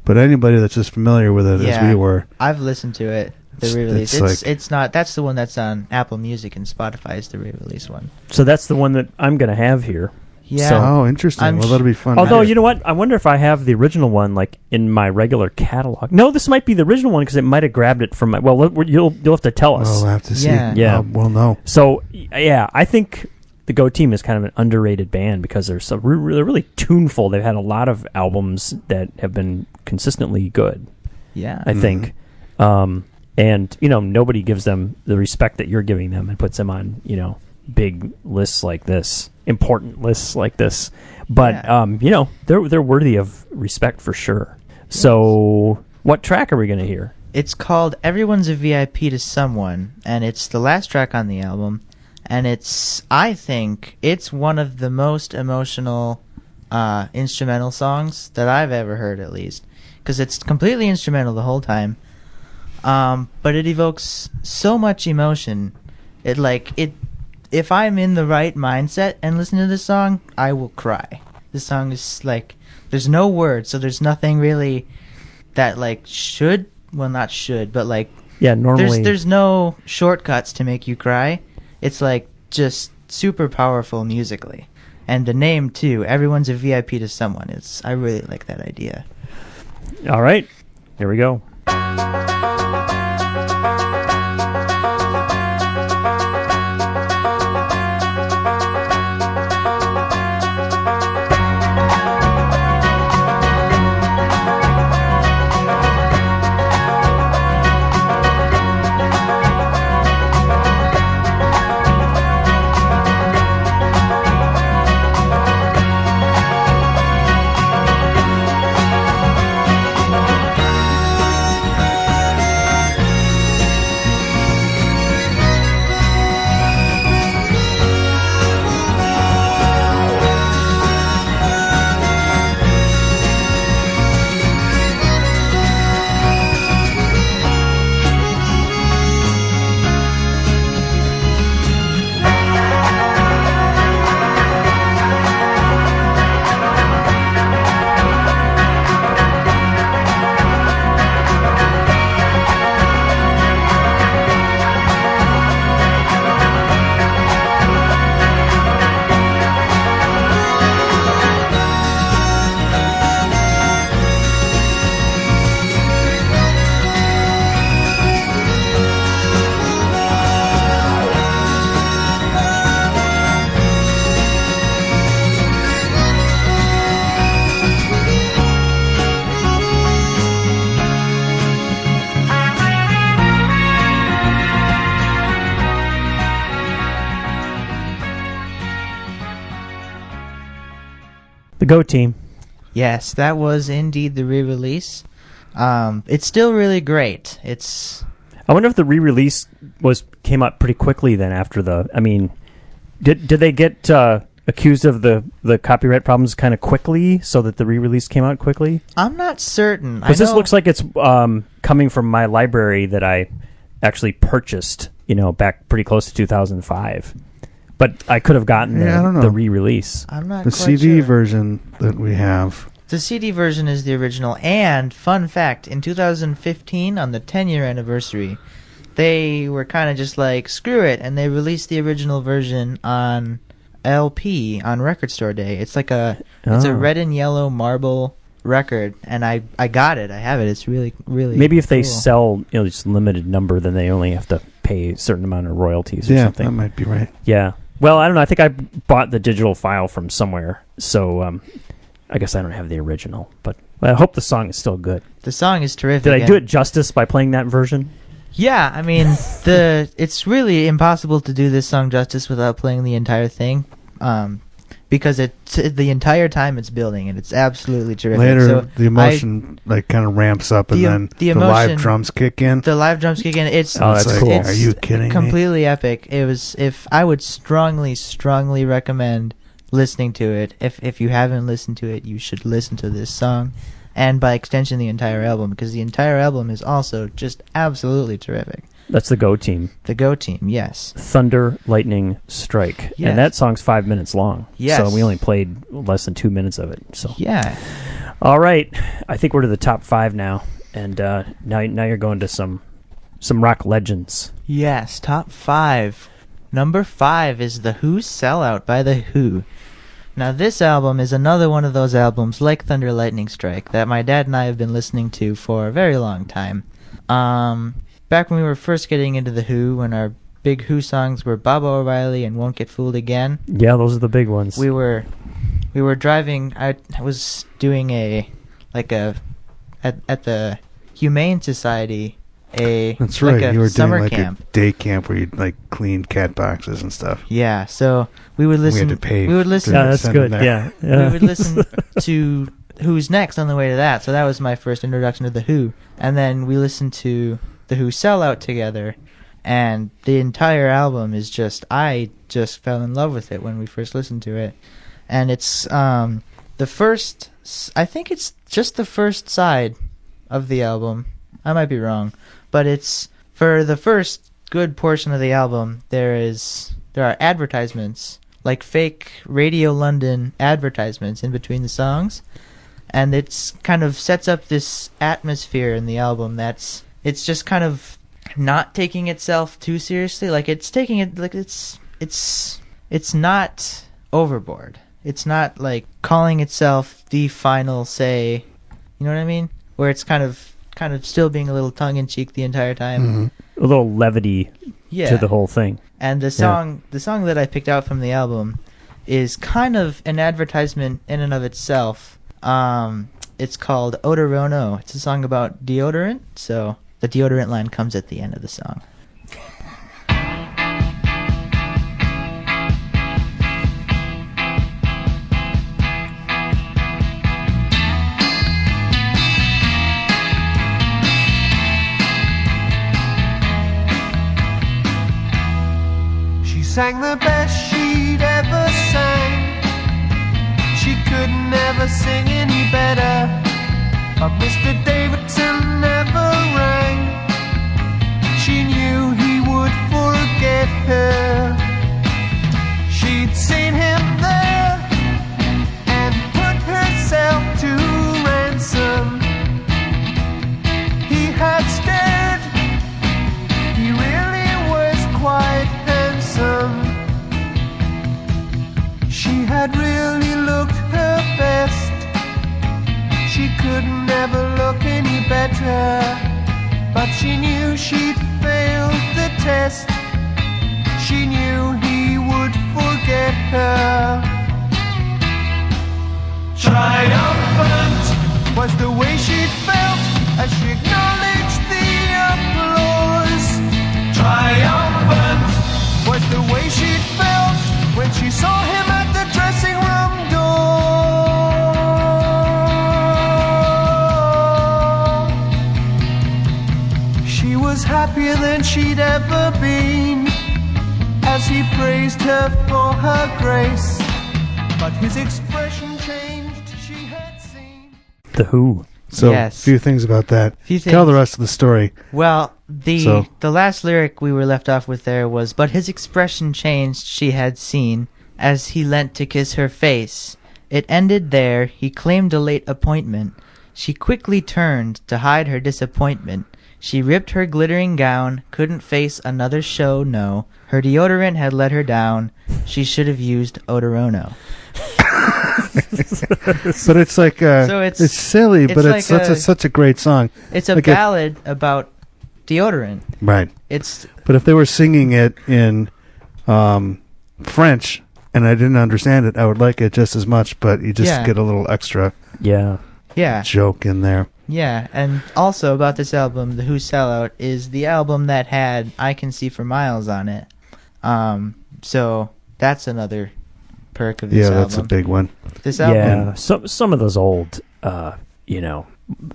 But anybody that's as familiar with it as we were. I've listened to it. The re-release. It's It's not. That's the one that's on Apple Music, and Spotify is the re-release one. So that's the one that I'm going to have here. Yeah. So- Oh, interesting. Well, that'll be fun. Although, you know what? I wonder if I have the original one like in my regular catalog. No, this might be the original one because it might have grabbed it from my... Well, you'll have to tell us. We'll have to see. Yeah. Yeah. We'll know. So, yeah, I think the Go Team is kind of an underrated band because they're they're really tuneful. They've had a lot of albums that have been consistently good, Yeah. I think. And, nobody gives them the respect that you're giving them and puts them on, big lists like this, important lists like this. But, they're worthy of respect for sure. Yes. So what track are we going to hear? It's called Everyone's a VIP to Someone, and it's the last track on the album. And I think it's one of the most emotional instrumental songs that I've ever heard, at least. Because it's completely instrumental the whole time. But it evokes so much emotion. If I'm in the right mindset and listen to this song, I will cry. This song is like, there's no words, so there's nothing really that not should, but like, yeah, normally there's no shortcuts to make you cry. It's like just super powerful musically. And the name too, Everyone's a VIP to Someone. I really like that idea. All right, here we go. The Go Team. Yes, that was indeed the re-release. It's still really great. I wonder if the re-release came out pretty quickly then after the. I mean, did they get accused of the copyright problems kind of quickly so that the re-release came out quickly? I'm not certain. Because this looks like it's coming from my library that I actually purchased, back pretty close to 2005. But I could have gotten I don't know. the re-release. I'm not The quite CD sure. version that we have. The CD version is the original, and fun fact, in 2015, on the 10-year anniversary, they were kind of just like, screw it, and they released the original version on LP on Record Store Day. It's like it's a red and yellow marble record, and I got it. I have it. It's really, really Maybe if they cool. sell just limited number, then they only have to pay a certain amount of royalties or something. That might be right. Yeah. Well, I don't know. I think I bought the digital file from somewhere, so I guess I don't have the original. But I hope the song is still good. The song is terrific. Did I do it justice by playing that version? Yeah, I mean, it's really impossible to do this song justice without playing the entire thing, because the entire time it's building, and it's absolutely terrific. Later, So the emotion kind of ramps up, and then the the live emotion- drums kick in. The live drums kick in. It's that's like, cool. It's Are you kidding me? completely epic. It was. If I would strongly recommend listening to it. If you haven't listened to it, you should listen to this song, and by extension, the entire album, because the entire album is also just absolutely terrific. That's the Go Team. The Go Team, yes. Thunder, Lightning, Strike. Yes. And that song's 5 minutes long. Yes. So we only played less than 2 minutes of it. So Yeah. all right. I think we're to the top 5 now. And now you're going to some rock legends. Yes, top 5. Number 5 is The Who's Sellout by The Who. Now this album is another one of those albums like Thunder, Lightning, Strike that my dad and I have been listening to for a very long time. Back when we were first getting into The Who, when our big Who songs were Baba O'Reilly and Won't Get Fooled Again, Yeah, those are the big ones. we were driving. I was doing at the Humane Society That's like right. a You were summer doing camp. a day camp where you'd clean cat boxes and stuff. Yeah, so we would listen. We had to pay. We would listen. Yeah, that's send them good. there. Yeah. We would listen to Who's Next on the way to that. So that was my first introduction to The Who. And then we listened to The Who Sellout together. And the entire album is I just fell in love with it when we first listened to it. And it's the first, I think it's just the first side of the album. I might be wrong. But it's, for the first good portion of the album, there are advertisements, like fake Radio London advertisements in between the songs, and it's kind of sets up this atmosphere in the album it's just kind of not taking itself too seriously. Like it's taking it like it's not overboard. It's not like calling itself the final say. You know what I mean? Where it's kind of still being a little tongue in cheek the entire time. Mm-hmm. A little levity Yeah. to the whole thing. And the song that I picked out from the album is kind of an advertisement in and of itself. It's called Odorono. It's a song about deodorant, so the deodorant line comes at the end of the song. She sang the best she'd ever sang. She could never sing any better. But Mr. Davidson never rang. She knew he would forget her. She'd seen him there and put herself to ransom. He had stared. He really was quite handsome. She had really looked her best. She could never look any better. But she knew she'd failed the test. She knew he would forget her. Triumphant was the way she felt as she acknowledged the applause. Triumphant was the way she felt when she saw him at the dressing room door. happier than she'd ever been, as he praised her for her grace. But his expression changed, she had seen. The Who. So, Yes. few things about that. Few Tell things. the rest of the story. Well, So- the last lyric we were left off with there was, but his expression changed, she had seen, as he leant to kiss her face. It ended there, he claimed a late appointment. She quickly turned to hide her disappointment. She ripped her glittering gown, couldn't face another show, no. Her deodorant had let her down. She should have used Odorono. But it's like So it's silly, but like it's such a great song. It's a Like ballad about deodorant. Right. It's But if they were singing it in French and I didn't understand it, I would like it just as much, but you just Yeah. get a little extra Yeah. yeah. joke in there. Yeah, and also about this album, The Who Sellout is the album that had I Can See for Miles on it. So that's another perk of this Yeah, album. that's a big one. This album, Yeah. Some of those old,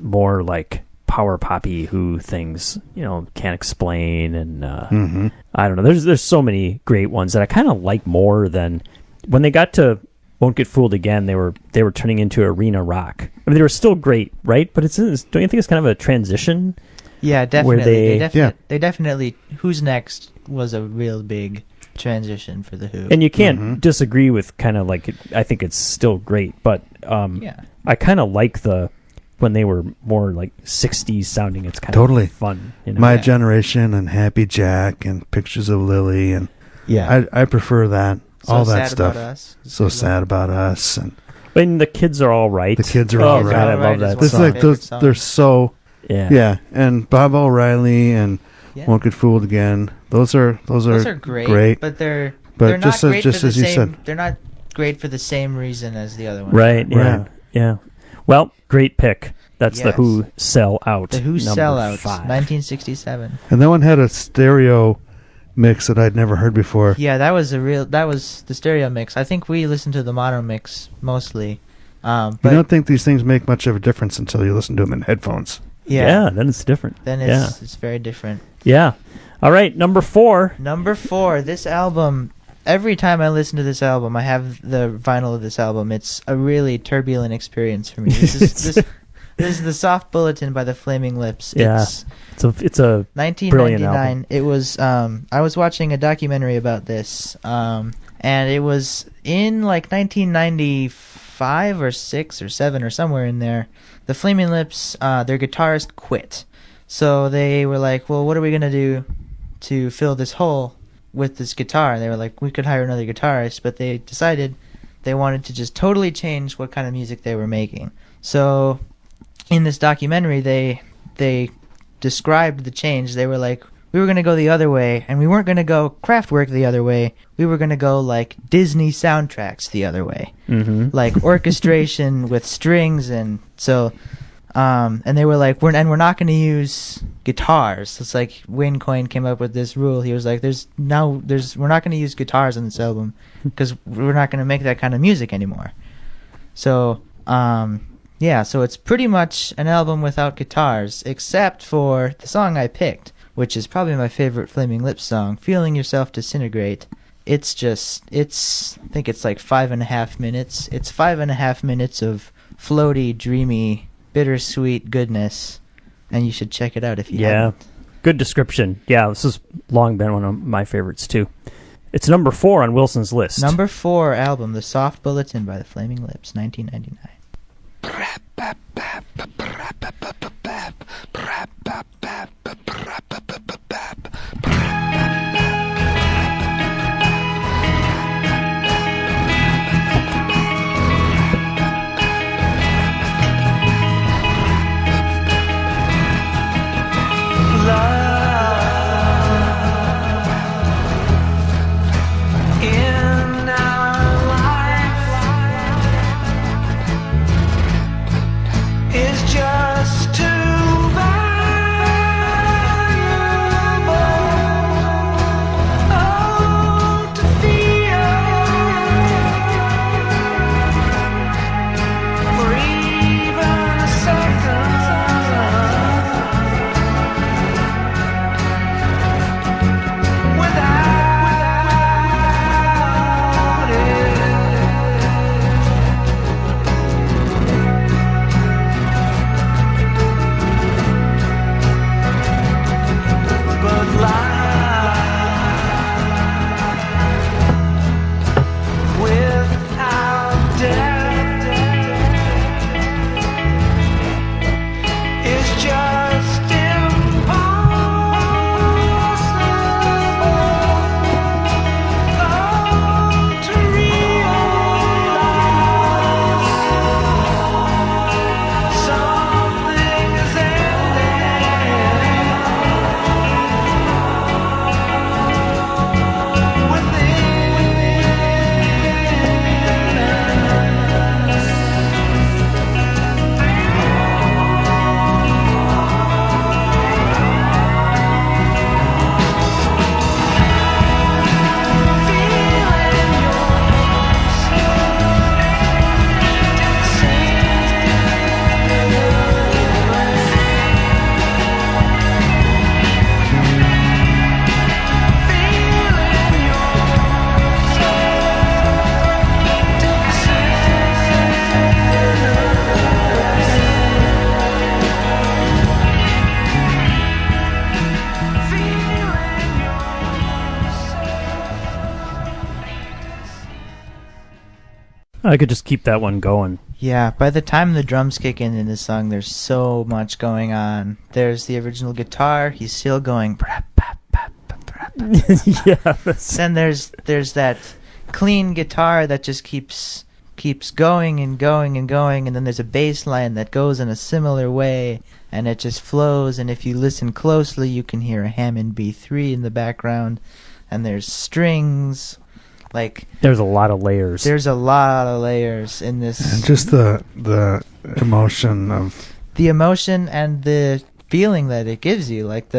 more like power poppy Who things, Can't Explain, and I don't know. There's so many great ones that I kind of like more than when they got to Won't Get Fooled Again. They were turning into arena rock. I mean, they were still great, right? But don't you think it's kind of a transition? yeah, definitely. they- They definitely. Who's Next was a real big transition for the Who. And you can't disagree with kind of like I think it's still great, but yeah, I kind of like when they were more like 60s sounding. It's kind Totally. of fun. My Yeah. Generation and Happy Jack and Pictures of Lily, and yeah. I prefer that. So all that Sad stuff. About Us. It's So good Sad About Us, and And the kids are all right. The Kids Are oh, All God, Right. I All love Right that is one it's of my song. like favorite those. They're songs. so Yeah. and Bob O'Reilly and Yeah. Won't Get Fooled Again. Those are Those are great, but they're not just great just for as the you same. said, They're not great for the same reason as the other ones. Right. Yeah. Right. Yeah. Well, great pick. That's the Yes. Who Sell Out. The Who number Sellouts, 5. 1967. and that one had a stereo mix that I'd never heard before. Yeah, that was the stereo mix. I think we listened to the mono mix mostly. You But don't think these things make much of a difference until you listen to them in headphones. Yeah. Then it's different. then it's very different. Yeah. All right. Number 4. Number 4, this album. Every time I listen to this album, I have the vinyl of this album. It's a really turbulent experience for me. This is the Soft Bulletin by the Flaming Lips. Yeah. It's a brilliant 1999. album. It was. I was watching a documentary about this, and it was in like 1995 or 6 or 7 or somewhere in there. The Flaming Lips, their guitarist quit, so they were like, "Well, what are we gonna do to fill this hole with this guitar?" And they were like, "We could hire another guitarist," but they decided they wanted to just totally change what kind of music they were making. So, in this documentary, they described the change. They were like, we were going to go the other way, and we weren't going to go Kraftwerk the other way. We were going to go like Disney soundtracks the other way, like orchestration with strings, and so, and they were like, we're not going to use guitars. It's like Wayne Coyne came up with this rule. He was like, we're not going to use guitars on this album because we're not going to make that kind of music anymore. So, yeah, so it's pretty much an album without guitars, except for the song I picked, which is probably my favorite Flaming Lips song, Feeling Yourself Disintegrate. I think it's like 5.5 minutes. It's 5.5 minutes of floaty, dreamy, bittersweet goodness, and you should check it out if you haven't. Good description. Yeah, this has long been one of my favorites, too. It's number 4 on Wilson's list. Number 4 album, The Soft Bulletin by the Flaming Lips, 1999. In our life, I could just keep that one going. Yeah, by the time the drums kick in this song, there's so much going on. There's the original guitar. He's still going. Yeah. Then there's that clean guitar that just keeps going and going and going, and then there's a bass line that goes in a similar way, and it just flows. And if you listen closely, you can hear a Hammond B3 in the background, and there's strings. Like, there's a lot of layers. There's a lot of layers in this. And just the emotion of the emotion and the feeling that it gives you, like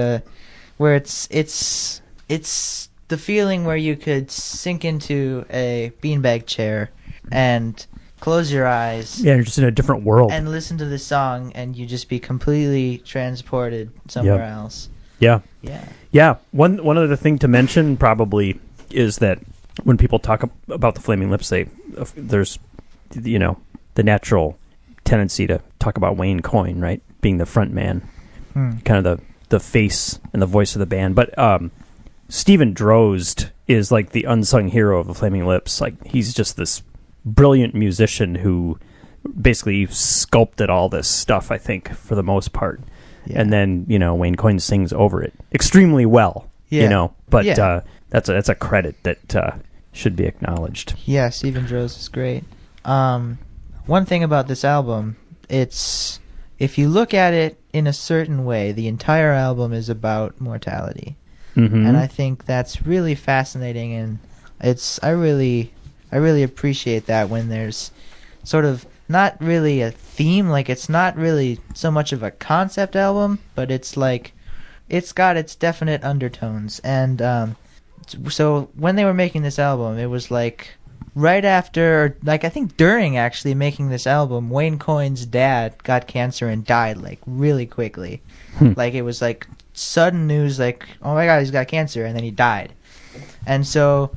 where it's the feeling where you could sink into a beanbag chair and close your eyes. Yeah, you're just in a different world. And listen to the song, and you just be completely transported somewhere else. Yeah. Yeah. Yeah. One other thing to mention probably is that when people talk about the Flaming Lips, there's, the natural tendency to talk about Wayne Coyne, right, being the front man, kind of the face and the voice of the band. But Stephen Drozd is like the unsung hero of the Flaming Lips. Like, he's just this brilliant musician who basically sculpted all this stuff, I think, for the most part. Yeah. And then, Wayne Coyne sings over it extremely well, but that's a credit that should be acknowledged. Yeah, Stephen Drozd is great. One thing about this album, it's, if you look at it in a certain way, the entire album is about mortality. Mm-hmm. And I think that's really fascinating, and I really appreciate that when there's sort of not really a theme, like it's not really so much of a concept album, but it's like it's got its definite undertones. And so when they were making this album, it was like right after, like I think during actually making this album, Wayne Coyne's dad got cancer and died like really quickly. Like it was like sudden news, like, oh my god, he's got cancer, and then he died. And so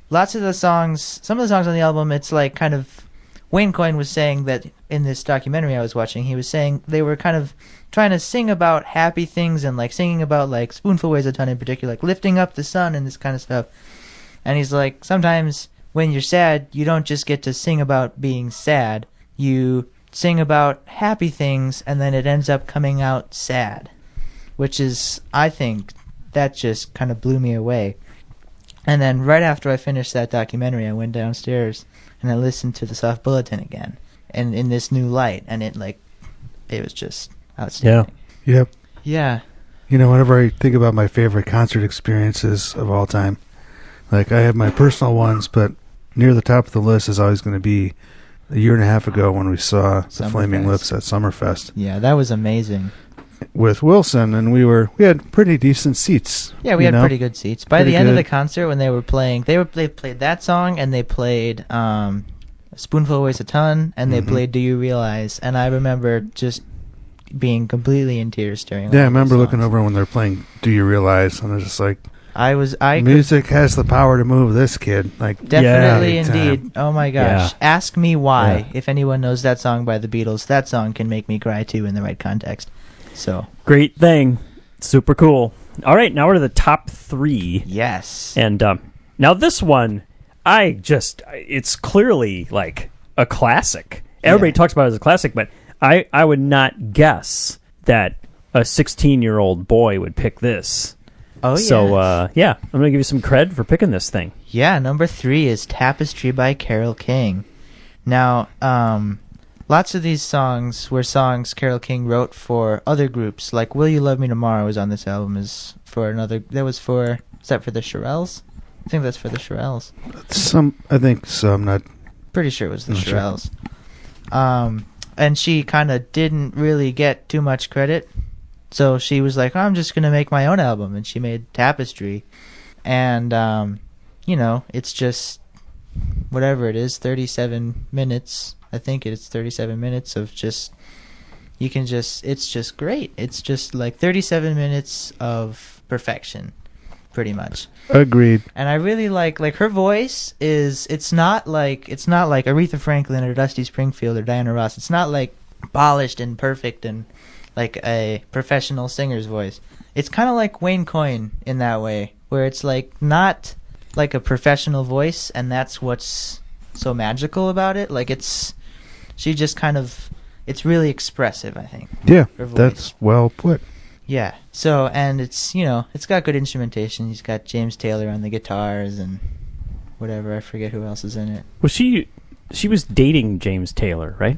some of the songs on the album, it's like kind of, Wayne Coyne was saying that in this documentary I was watching, he was saying they were kind of trying to sing about happy things, and like singing about like Spoonful Weighs a Ton in particular, like lifting up the sun and this kind of stuff. And he's like, sometimes when you're sad, you don't just get to sing about being sad. You sing about happy things, and then it ends up coming out sad. Which is, I think, that just kind of blew me away. And then right after I finished that documentary, I went downstairs and I listened to the Soft Bulletin again, and in this new light, and it was just outstanding. Yeah. Yep. Yeah. Whenever I think about my favorite concert experiences of all time, like I have my personal ones, but near the top of the list is always going to be a year and a half ago when we saw the Flaming Lips at Summerfest. Yeah, that was amazing. With Wilson, and we had pretty decent seats. Yeah, we had pretty good seats. By the end of the concert, when they were playing, they played that song, and they played Spoonful Weighs a Ton, and they played Do You Realize? And I remember just being completely in tears during. Yeah, I remember looking over when they're playing Do You Realize? And I was just like, music has the power to move this kid. Like, definitely, indeed. Oh my gosh! Yeah. Ask Me Why. Yeah. If anyone knows that song by the Beatles, that song can make me cry too in the right context. So great thing, super cool. All right, now we're to the top 3. Yes, and now this one, it's clearly like a classic. Everybody talks about it as a classic, but I would not guess that a 16-year-old boy would pick this. Oh, yeah. So, I'm going to give you some cred for picking this thing. Yeah, number 3 is Tapestry by Carole King. Now, lots of these songs were songs Carole King wrote for other groups. Like Will You Love Me Tomorrow was on this album. Is that for the Shirelles? I think that's for the Shirelles. I think so. I'm not pretty sure it was the Shirelles. Sure. And she kind of didn't really get too much credit. So she was like, I'm just going to make my own album. And she made Tapestry. And, it's just, whatever it is, 37 minutes. I think it's 37 minutes of just, it's just great. It's just like 37 minutes of perfection, pretty much. Agreed. And I really like her voice it's not like Aretha Franklin or Dusty Springfield or Diana Ross. It's not like polished and perfect and like a professional singer's voice. It's kind of like Wayne Coyne in that way, where it's like not like a professional voice, and that's what's so magical about it. Like she just kind of, it's really expressive, I think. Yeah, Her voice. that's well put. Yeah. So, and it's, it's got good instrumentation. He's got James Taylor on the guitars and whatever. I forget who else is in it. Well, she was dating James Taylor, right?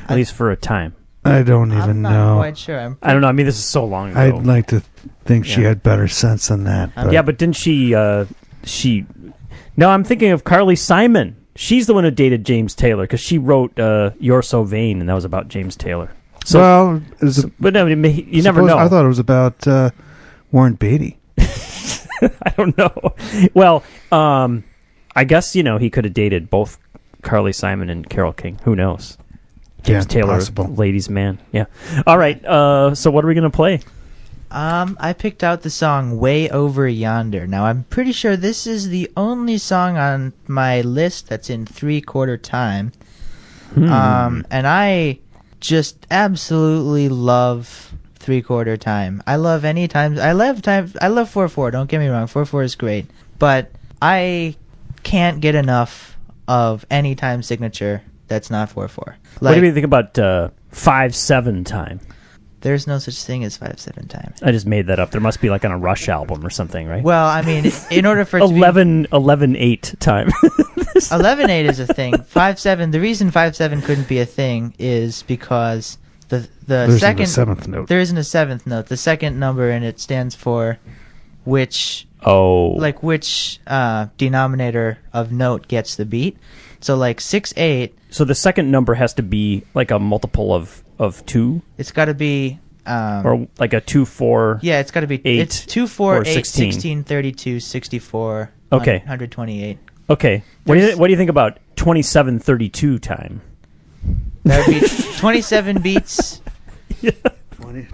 At least for a time. I don't even I'm not know. quite sure. I don't know. I mean, this is so long ago. I'd like to think she Yeah. had better sense than that. Yeah, but didn't she? No, I'm thinking of Carly Simon. She's the one who dated James Taylor because she wrote "You're So Vain," and that was about James Taylor. So, well, but no, you never know. I thought it was about Warren Beatty. I don't know. Well, I guess he could have dated both Carly Simon and Carole King. Who knows? James Taylor, possible. ladies' man. Yeah. All right. So what are we gonna play? I picked out the song "Way Over Yonder." Now, I'm pretty sure this is the only song on my list that's in 3/4 time. And I just absolutely love 3/4 time. I love any time. I love 4/4. Don't get me wrong. 4/4 is great, but I can't get enough of any time signature that's not 4/4. What do you think about 5/7 time? There's no such thing as 5/7 time. I just made that up. There must be like on a Rush album or something, right? Well, I mean, in order for it to be 11/8 time. 11/8 is a thing. 5/7. The reason 5/7 couldn't be a thing is because the There second isn't a seventh note. there isn't a seventh note. The second number in it stands for which denominator of note gets the beat. So like 6/8. So the second number has to be like a multiple of 2, It's got to be or like a 2, 4. yeah. It's got to be 8 It's 2, 4, or 8, 16. 16, 32, 64. Okay. 128. Okay. What do you think about 27/32 time? That would be 27 beats.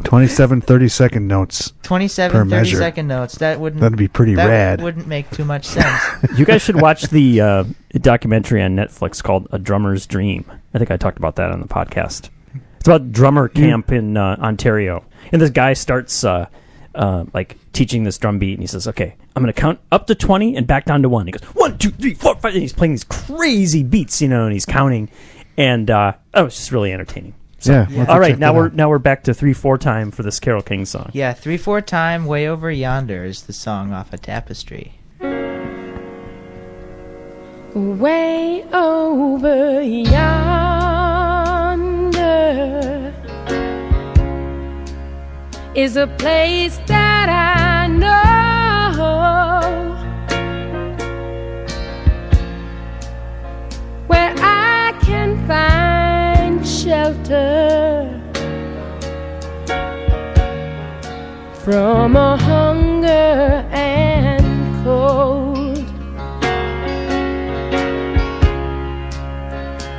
27 30-second notes. 27 Per measure. 30-second notes. That'd be pretty rad. Wouldn't make too much sense. You guys should watch the documentary on Netflix called A Drummer's Dream. I think I talked about that on the podcast. It's about drummer camp in Ontario. And this guy starts like teaching this drum beat, and he says, okay, I'm going to count up to 20 and back down to 1. He goes, 1, 2, 3, 4, 5. And he's playing these crazy beats, and he's counting. And it's just really entertaining. So, yeah. All right, now we're back to 3/4 time for this Carole King song. Yeah, 3/4 time, Way Over Yonder is the song off of Tapestry. Way over yonder is a place that I know, where I can find shelter from a hunger and cold,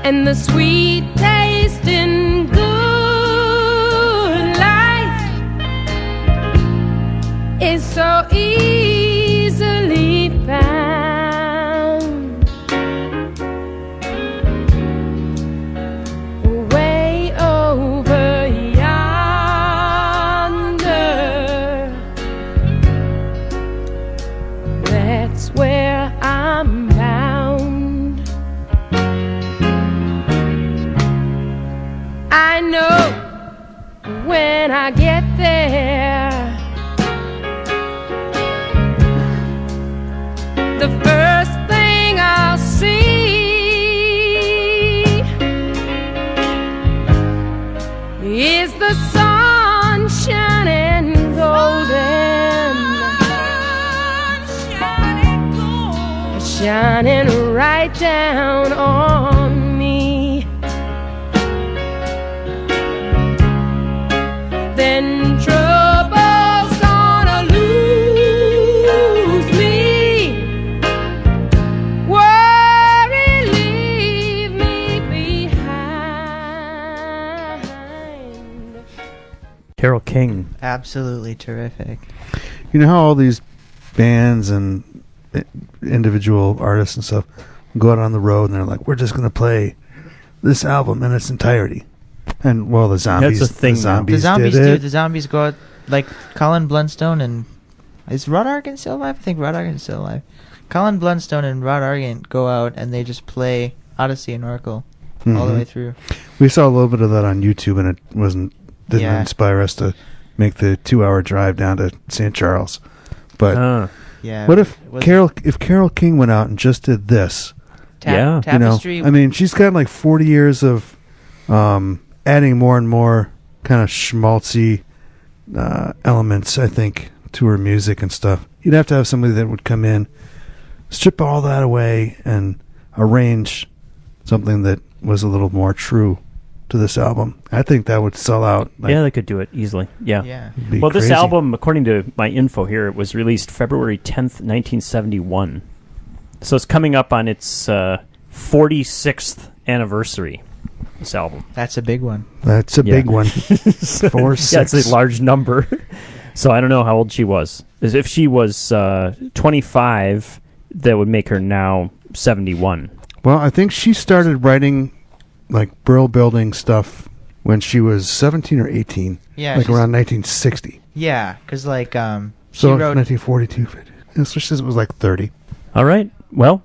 and the sweet taste in good life is so easily found. Way over yonder, that's where I'm bound. I know when I get there, the first thing I'll see is the sun shining golden, shining right down on me. Then trouble's gonna lose me, worry leave me behind. Carole King. Absolutely terrific. You know how all these bands and individual artists and stuff go out on the road and they're like, we're just going to play this album in its entirety. And, well, the Zombies, That's a thing now. The Zombies did do. it. The Zombies go out, like Colin Blunstone and... Is Rod Arkin still alive? I think Rod Arkin's still alive. Colin Blunstone and Rod Argent go out and they just play Odyssey and Oracle all the way through. We saw a little bit of that on YouTube, and it didn't inspire us to make the 2-hour drive down to St. Charles. But what if Carole King went out and just did this? Tapestry. I mean, she's got like 40 years of adding more and more kind of schmaltzy elements, I think, to her music and stuff. You'd have to have somebody that would come in, strip all that away, and arrange something that was a little more true to this album. I think that would sell out. They could do it easily. Yeah. Well, crazy. This album, according to my info here, it was released February 10th, 1971. So it's coming up on its 46th anniversary, this album. That's a big one. That's a big one. 4, 6. Yeah, it's a large number. So I don't know how old she was. If she was 25, that would make her now 71. Well, I think she started writing like Brill Building stuff when she was 17 or 18. Yeah. Like around 1960. Yeah, because like she so wrote 1942. So she says it was like 30. All right. Well,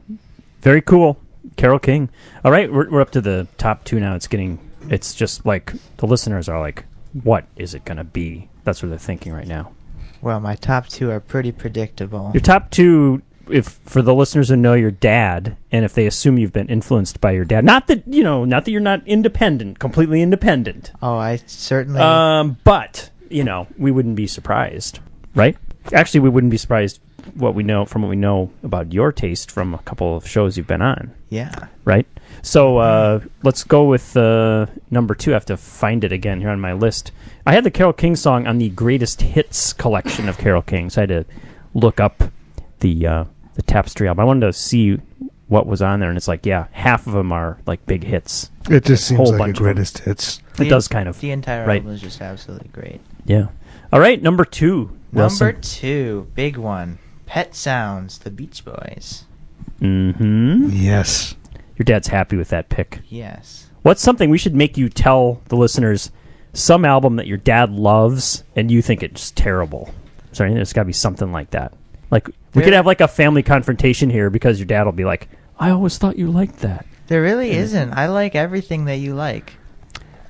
very cool. Carole King. All right, we're up to the top 2 now. It's just like the listeners are like, what is it going to be? That's what they're thinking right now. Well, my top 2 are pretty predictable. Your top 2, if for the listeners who know your dad, and if they assume you've been influenced by your dad, not that you're not independent, completely independent. Oh, I certainly. But we wouldn't be surprised, right? Actually, we wouldn't be surprised what we know about your taste from a couple of shows you've been on. Yeah. Right. So let's go with number 2. I have to find it again here on my list. I had the Carole King song on the greatest hits collection of Carole King, so I had to look up the Tapestry album. I wanted to see what was on there, and it's like, half of them are like big hits. It just seems Whole like bunch a greatest hits. It does kind of. The entire right. album is just absolutely great. Yeah. All right, number 2. Number 2, big one. Pet Sounds, the Beach Boys. Mm-hmm. Yes. Your dad's happy with that pick. Yes. What's something we should make you tell the listeners? Some album that your dad loves and you think it's terrible. Sorry, there's got to be something like that. Like we could have like a family confrontation here because your dad will be like, "I always thought you liked that." There really isn't. I like everything that you like.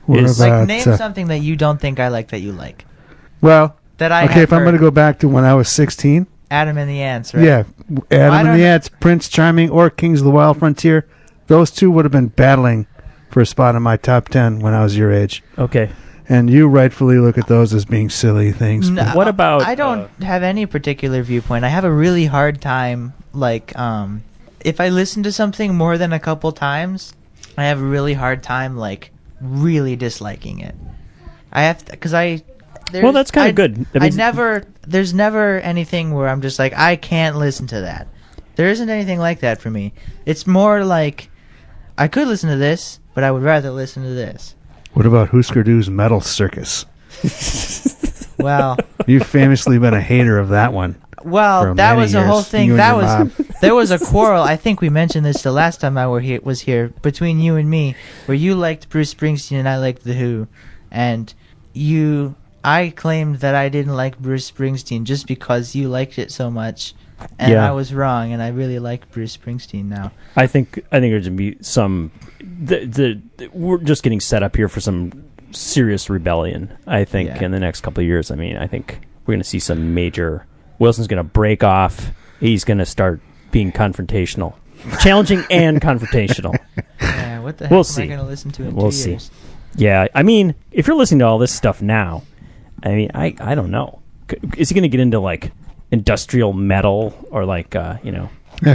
Name something that you don't think I like that you like. Well, that I if I'm going to go back to when I was 16. Adam and the Ants, right? Yeah, Adam and the Ants, Prince Charming, or Kings of the Wild Frontier. Those 2 would have been battling for a spot in my top 10 when I was your age. Okay. And you rightfully look at those as being silly things. No, what about... I don't have any particular viewpoint. I have a really hard time, like, if I listen to something more than a couple times, I have a really hard time, like, really disliking it. I have to... Because well, that's kind of good. There's never anything where I'm just like, I can't listen to that. There isn't anything like that for me. It's more like, I could listen to this, but I would rather listen to this. What about Husker Du's Metal Circus? Well, you've famously been a hater of that one. Well, that was a whole thing. There was a quarrel. I think we mentioned this the last time I was here between you and me, where you liked Bruce Springsteen and I liked The Who, and I claimed that I didn't like Bruce Springsteen just because you liked it so much, and I was wrong, and I really like Bruce Springsteen now. I think there's going to be some... we're just getting set up here for some serious rebellion, I think, in the next couple of years. I mean, I think we're going to see some major... Wilson's going to break off. He's going to start being confrontational. Challenging and confrontational. Yeah, what the heck am I going to listen to in 2 years? See. Yeah, I mean, if you're listening to all this stuff now, I mean, I don't know. Is he going to get into, like, industrial metal or, like, Yeah,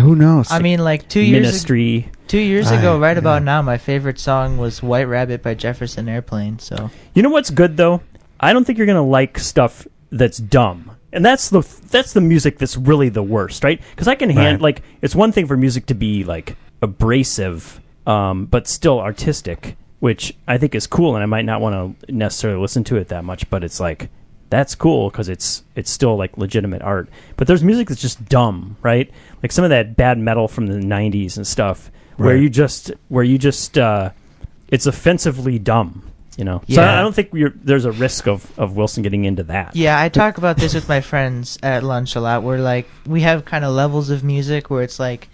who knows? I mean, like, 2 years Ministry. 2 years ago, right about now, my favorite song was White Rabbit by Jefferson Airplane, so... You know what's good, though? I don't think you're going to like stuff that's dumb. And that's the music that's really the worst, right? Because I can like, it's one thing for music to be, like, abrasive, but still artistic, which I think is cool, and I might not want to necessarily listen to it that much, but it's like, that's cool because it's still, like, legitimate art. But there's music that's just dumb, right? Like some of that bad metal from the 90s and stuff, where you just it's offensively dumb. You know, so Yeah. I don't think there's a risk of Wilson getting into that. Yeah, I talk about this with my friends at lunch a lot. Where like we have kind of levels of music where it's like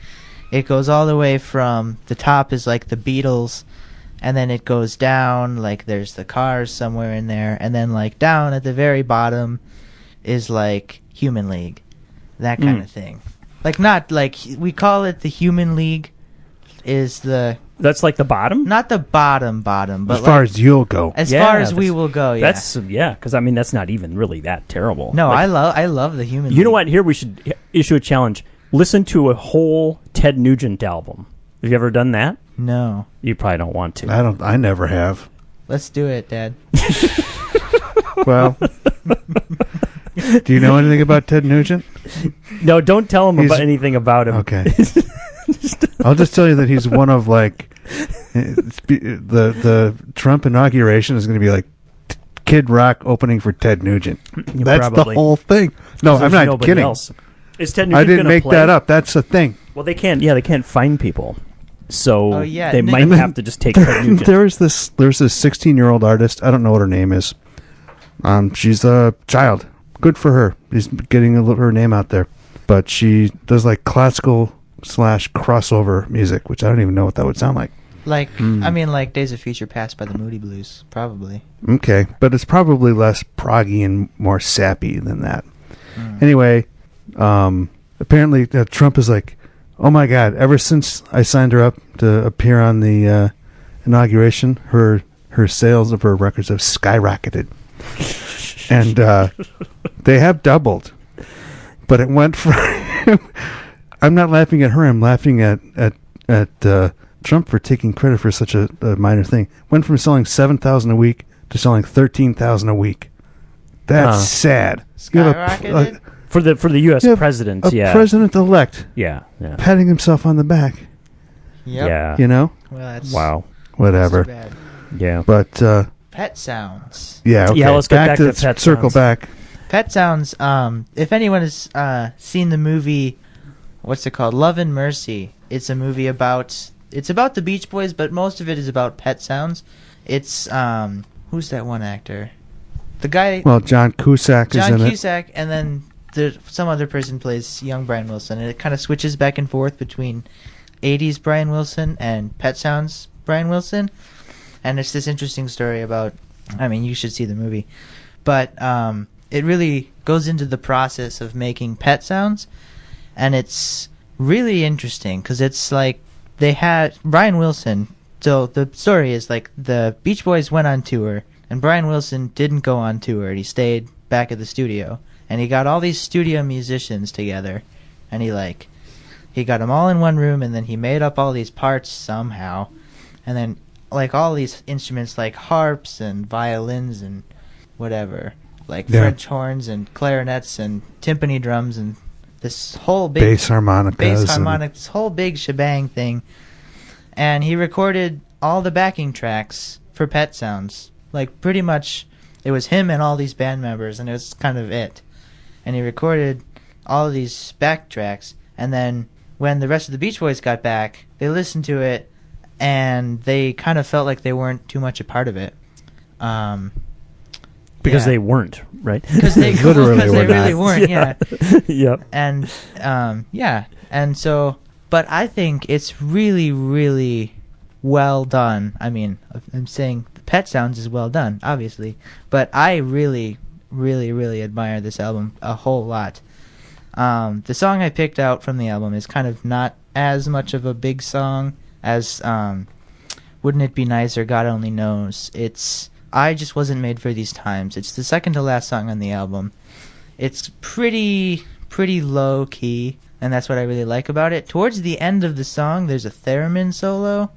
it goes all the way from the top is like the Beatles, and then it goes down like there's the Cars somewhere in there, and then like down at the very bottom is like Human League, that kind of thing. Like not like we call it the Human League is the That's like the bottom. not the bottom, but As far as you'll go. as Yeah, far as we that's- will go. Yeah. That's because I mean that's not even really that terrible. no, Like, I love the Human League. You know what? Here we should issue a challenge. Listen to a whole Ted Nugent album. Have you ever done that? No. You probably don't want to. I never have. Let's do it, Dad. Well, do you know anything about Ted Nugent? No, don't tell him He's- about anything about him. Okay. I'll just tell you that he's one of like the Trump inauguration is going to be like Kid Rock opening for Ted Nugent. That's probably. the whole thing. No, There's I'm not nobody kidding. else. Is Ted Nugent I didn't gonna make play? that up. That's the thing. Well, they can't. Yeah, they can't find people. So Oh, yeah. they No, might no. have to just take Ted Nugent. There's this 16-year-old artist. I don't know what her name is. She's a child. Good for her. She's getting her name out there. But she does like classical / crossover music, which I don't even know what that would sound like. Like, I mean, like Days of Future Past by the Moody Blues, probably. Okay, but it's probably less proggy and more sappy than that. Anyway, apparently Trump is like, oh my God, ever since I signed her up to appear on the inauguration, her sales of her records have skyrocketed. And they have doubled. But it went from... I'm not laughing at her, I'm laughing at Trump for taking credit for such a minor thing. Went from selling 7,000 a week to selling 13,000 a week. That's sad. You have Skyrocketed? for the U.S. you have president. a Yeah, president-elect yeah. patting himself on the back. Yep. Yeah. You know? Well, that's Wow. Whatever. too bad. Yeah. But, Pet Sounds. yeah, okay. Yeah, let's get back to Pet circle Sounds. back. Pet Sounds, if anyone has seen the movie, what's it called? Love and Mercy. It's a movie about the Beach Boys, but most of it is about pet sounds. It's, who's that one actor? The guy... Well, John Cusack is John in Cusack, and then some other person plays young Brian Wilson, and it kind of switches back and forth between 80s Brian Wilson and Pet Sounds Brian Wilson, and it's this interesting story about, I mean, you should see the movie, but it really goes into the process of making Pet Sounds, and it's really interesting, because it's like, they had Brian Wilson, so the story is like, the Beach Boys went on tour, and Brian Wilson didn't go on tour. He stayed back at the studio. And he got all these studio musicians together. And he got them all in one room, and then he made up all these parts somehow. And then, like, all these instruments, like harps and violins and whatever. Like French horns and clarinets and timpani drums and this whole big... bass harmonicas. Bass harmonic, this whole big shebang thing. And he recorded all the backing tracks for Pet Sounds. Like, pretty much, it was him and all these band members, and it was kind of it. And he recorded all of these backtracks, and then when the rest of the Beach Boys got back, they listened to it, and they kind of felt like they weren't too much a part of it. Because yeah. they weren't, right? Because they Literally because they were really not. weren't, yeah. Yep. And yeah, and so, but I think it's really, really well done. I mean, I'm saying Pet Sounds is well done, obviously, but I really, really, really admire this album a whole lot. The song I picked out from the album is kind of not as much of a big song as Wouldn't It Be Nice or God Only Knows. It's I Just Wasn't Made for These Times. It's the second to last song on the album. It's pretty low key, and that's what I really like about it. Towards the end of the song, there's a theremin solo.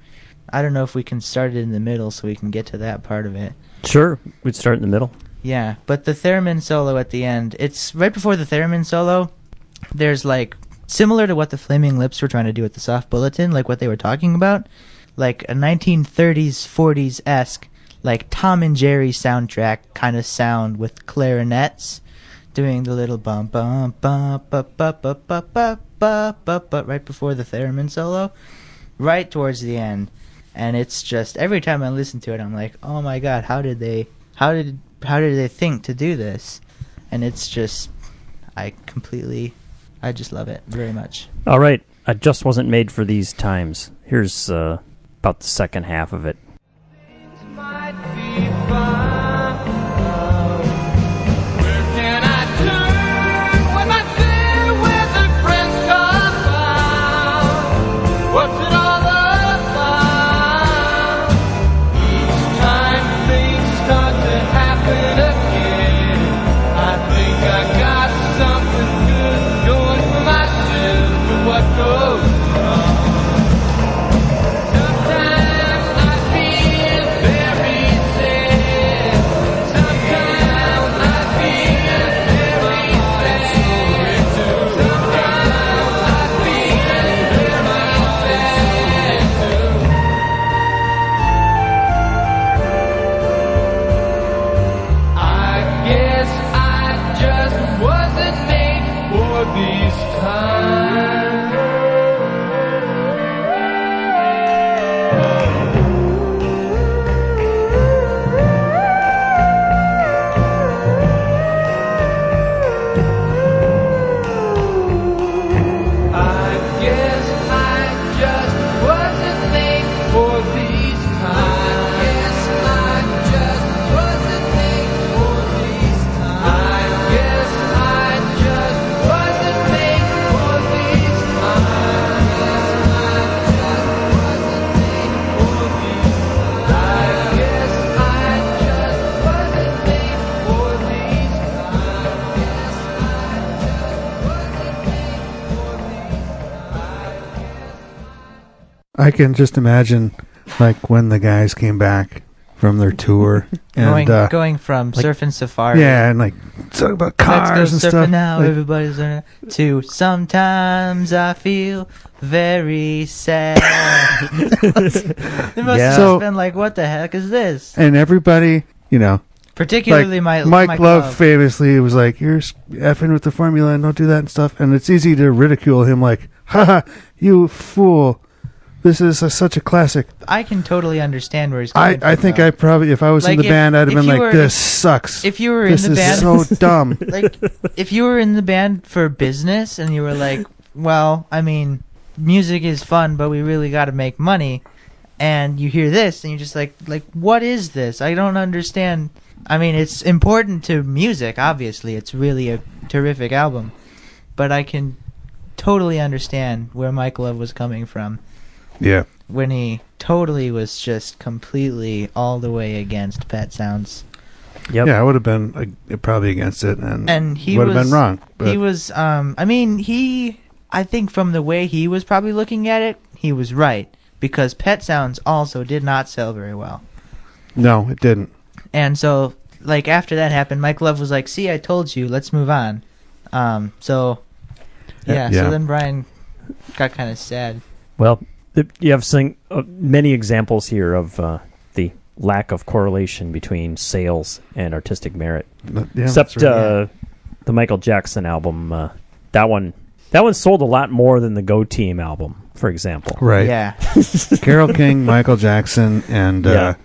I don't know if we can start it in the middle so we can get to that part of it. Sure. We'd start in the middle. Yeah, but the theremin solo at the end, it's right before the theremin solo, there's like, similar to what the Flaming Lips were trying to do with the Soft Bulletin, like what they were talking about, like a 1930s, 40s-esque, like Tom and Jerry soundtrack kind of sound with clarinets doing the little bum bum bum ba ba ba ba ba ba ba ba right before the theremin solo, right towards the end. and it's just every time I listen to it, I'm like, oh my god, how did they think to do this? And it's just, I just love it very much. All right, I just wasn't made for these times. Here's about the second half of it. Might be fine. Where can I turn when my fair weather friends come by? What's it all about? Each time things start to happen again, I think I got something good going for myself. But what goes wrong? Sometimes I feel very sad. Sometimes I feel very sad. Sometimes I feel very sad. I guess I just wasn't made for these times. I guess I just wasn't made for these times. I guess I just wasn't made for these times. I guess I just wasn't made for these times. I guess I just wasn't made for these times. I can just imagine, like, when the guys came back from their tour and Going from surfing safari. yeah, and like talking about Let's go cars and surfing stuff. now, Like, everybody's learning. To sometimes I feel very sad. They must Yeah. have So- just been like, what the heck is this? and everybody, you know, Particularly like Mike Mike Love famously was like, "You're effing with the formula and don't do that and stuff." And it's easy to ridicule him, like, "Haha, you fool! This is such a classic." I can totally understand where he's coming from. I think though. I probably, if I was in Like, the band, I'd have if been you like, were- "This sucks. If you were This in the is band, so dumb." like, if you were in the band for business and you were like, well, I mean, music is fun, but we really got to make money, and you hear this and you're just like, what is this? I don't understand. I mean, it's important to music, obviously. It's really a terrific album, but I can totally understand where Mike Love was coming from Yeah. when he totally was just completely all the way against Pet Sounds. Yep. Yeah, I would have been probably against it, and he would have was been wrong. But He was, I think from the way he was probably looking at it, he was right. Because Pet Sounds also did not sell very well. no, it didn't. And so, like, after that happened, Mike Love was like, see, I told you, let's move on. So Yeah. then Brian got kind of sad. Well, you have many examples here of the lack of correlation between sales and artistic merit. Yeah, Except that's right. the Michael Jackson album, that one sold a lot more than the Go Team album, for example. Right. Yeah. Carole King, Michael Jackson, and Yeah.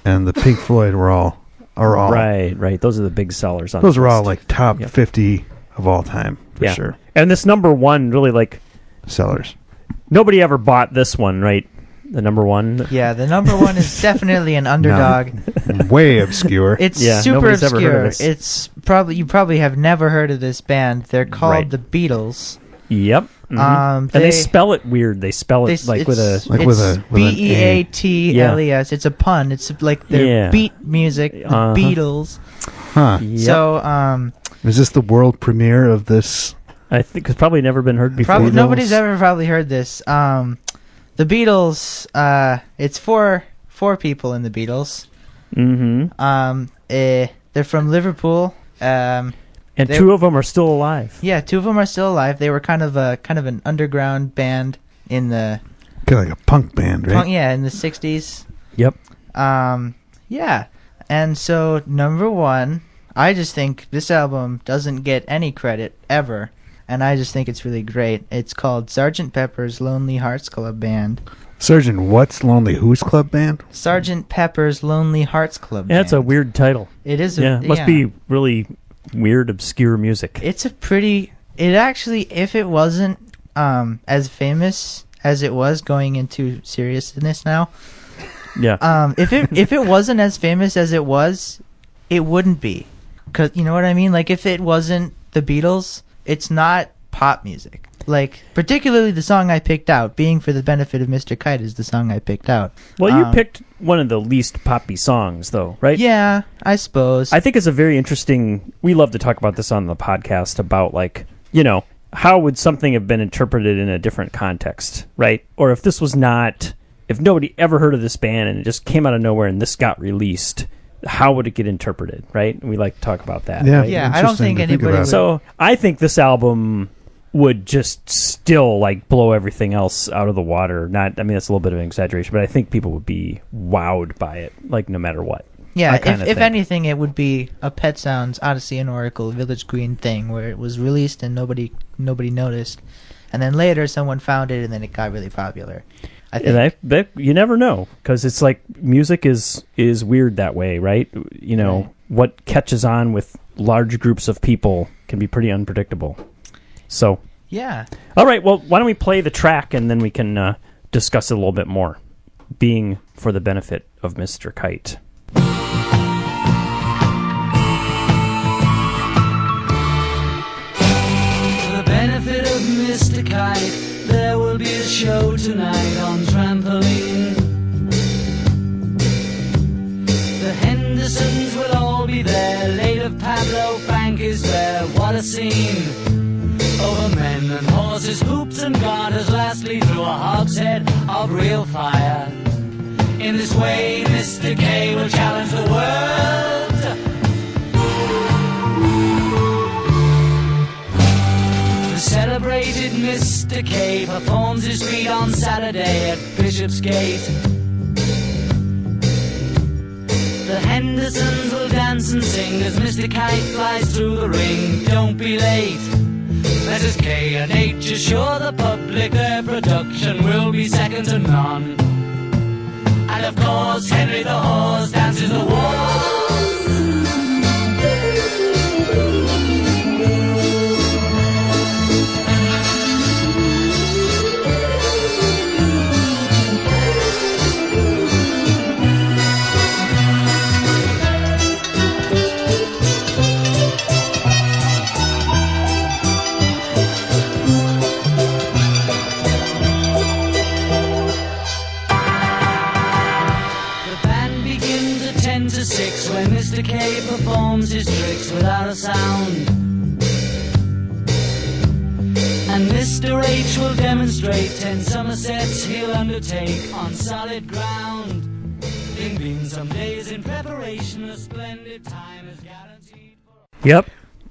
and the Pink Floyd are all Right. Those are the big sellers on those the are all list. like top Yep. 50 of all time for Yeah. sure. And this number one, really, like, Sellers. nobody ever bought this one, right? The number one. Yeah, the number one is definitely an underdog. Way obscure. It's Yeah, super nobody's ever heard of obscure. this. You probably have never heard of this band. They're called Right. the Beatles. Yep. Mhm. And they spell it weird. They spell it like with a... Like with an A. Beatles. It's a pun. It's like their Yeah. beat music, the Uh-huh. Beatles. Huh. Yep. So, Is this the world premiere of this? I think it's probably never been heard before. probably Beatles? nobody's ever probably heard this. The Beatles. It's four people in the Beatles. Mm-hmm. They're from Liverpool. And They- two of them are still alive. Yeah, two of them are still alive. They were kind of an underground band in the Kind of like a punk band, right? in the 60s. Yep. Yeah. And so number one, I just think this album doesn't get any credit ever. and I just think it's really great. It's called Sgt. Pepper's Lonely Hearts Club Band. Sergeant, what's Lonely Who's Club Band? Sgt. Pepper's Lonely Hearts Club Band. Yeah, it's a weird title. It is. Yeah, it must be really weird, obscure music. It's a pretty. It actually, if it wasn't as famous as it was, going into seriousness now. Yeah. If it wasn't as famous as it was, it wouldn't be. 'Cause you know what I mean? Like, if it wasn't the Beatles, it's not pop music. Like, particularly the song I picked out, Being for the Benefit of Mr. Kite, is the song I picked out. Well, you picked one of the least poppy songs, though, right? Yeah, I suppose. I think it's a very interesting... We love to talk about this on the podcast about, like, you know, how would something have been interpreted in a different context, right? Or if this was not... If nobody ever heard of this band and it just came out of nowhere and this got released, how would it get interpreted, right? We like to talk about that. Yeah, right? Yeah, I don't think anybody would... So I think this album would just still like blow everything else out of the water. Not, I mean, that's a little bit of an exaggeration, but I think people would be wowed by it, like no matter what. Yeah, if anything, it would be a Pet Sounds, Odyssey and Oracle, Village Green thing where it was released and nobody noticed, and then later someone found it and then it got really popular. I think. And you never know, because it's like music is weird that way, right? You know, Right. What catches on with large groups of people can be pretty unpredictable. So, Yeah. all right, well, why don't we play the track and then we can discuss it a little bit more. Being for the Benefit of Mr. Kite. For the benefit of Mr. Kite, there will be a show tonight on trampoline. The Hendersons will all be there. Late of Pablo Bank is there. What a scene! Over men and horses, hoops and garters, lastly through a hogshead of real fire. In this way, Mr. K will challenge the world. The celebrated Mr. K performs his feat on Saturday at Bishopsgate. The Hendersons will dance and sing as Mr. Kite flies through the ring. Don't be late. Letters K and H assure the public their production will be second to none. And of course, Henry the Horse dances the waltz. When Mr. K performs his tricks without a sound, and Mr. H will demonstrate 10 Somersets he'll undertake on solid ground. Bing bing, some days in preparation, a splendid time is guaranteed for... Yep.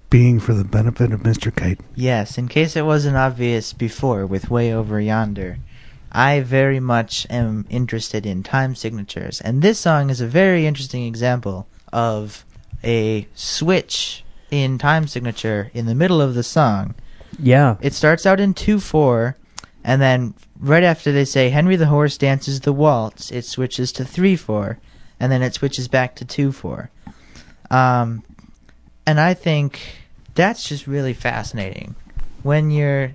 Being for the Benefit of Mr. Kite. Yes, in case it wasn't obvious before with Way Over Yonder, I very much am interested in time signatures, and this song is a very interesting example of a switch in time signature in the middle of the song. Yeah. It starts out in 2/4, and then right after they say Henry the Horse dances the waltz, it switches to 3/4, and then it switches back to 2/4. And I think that's just really fascinating. When your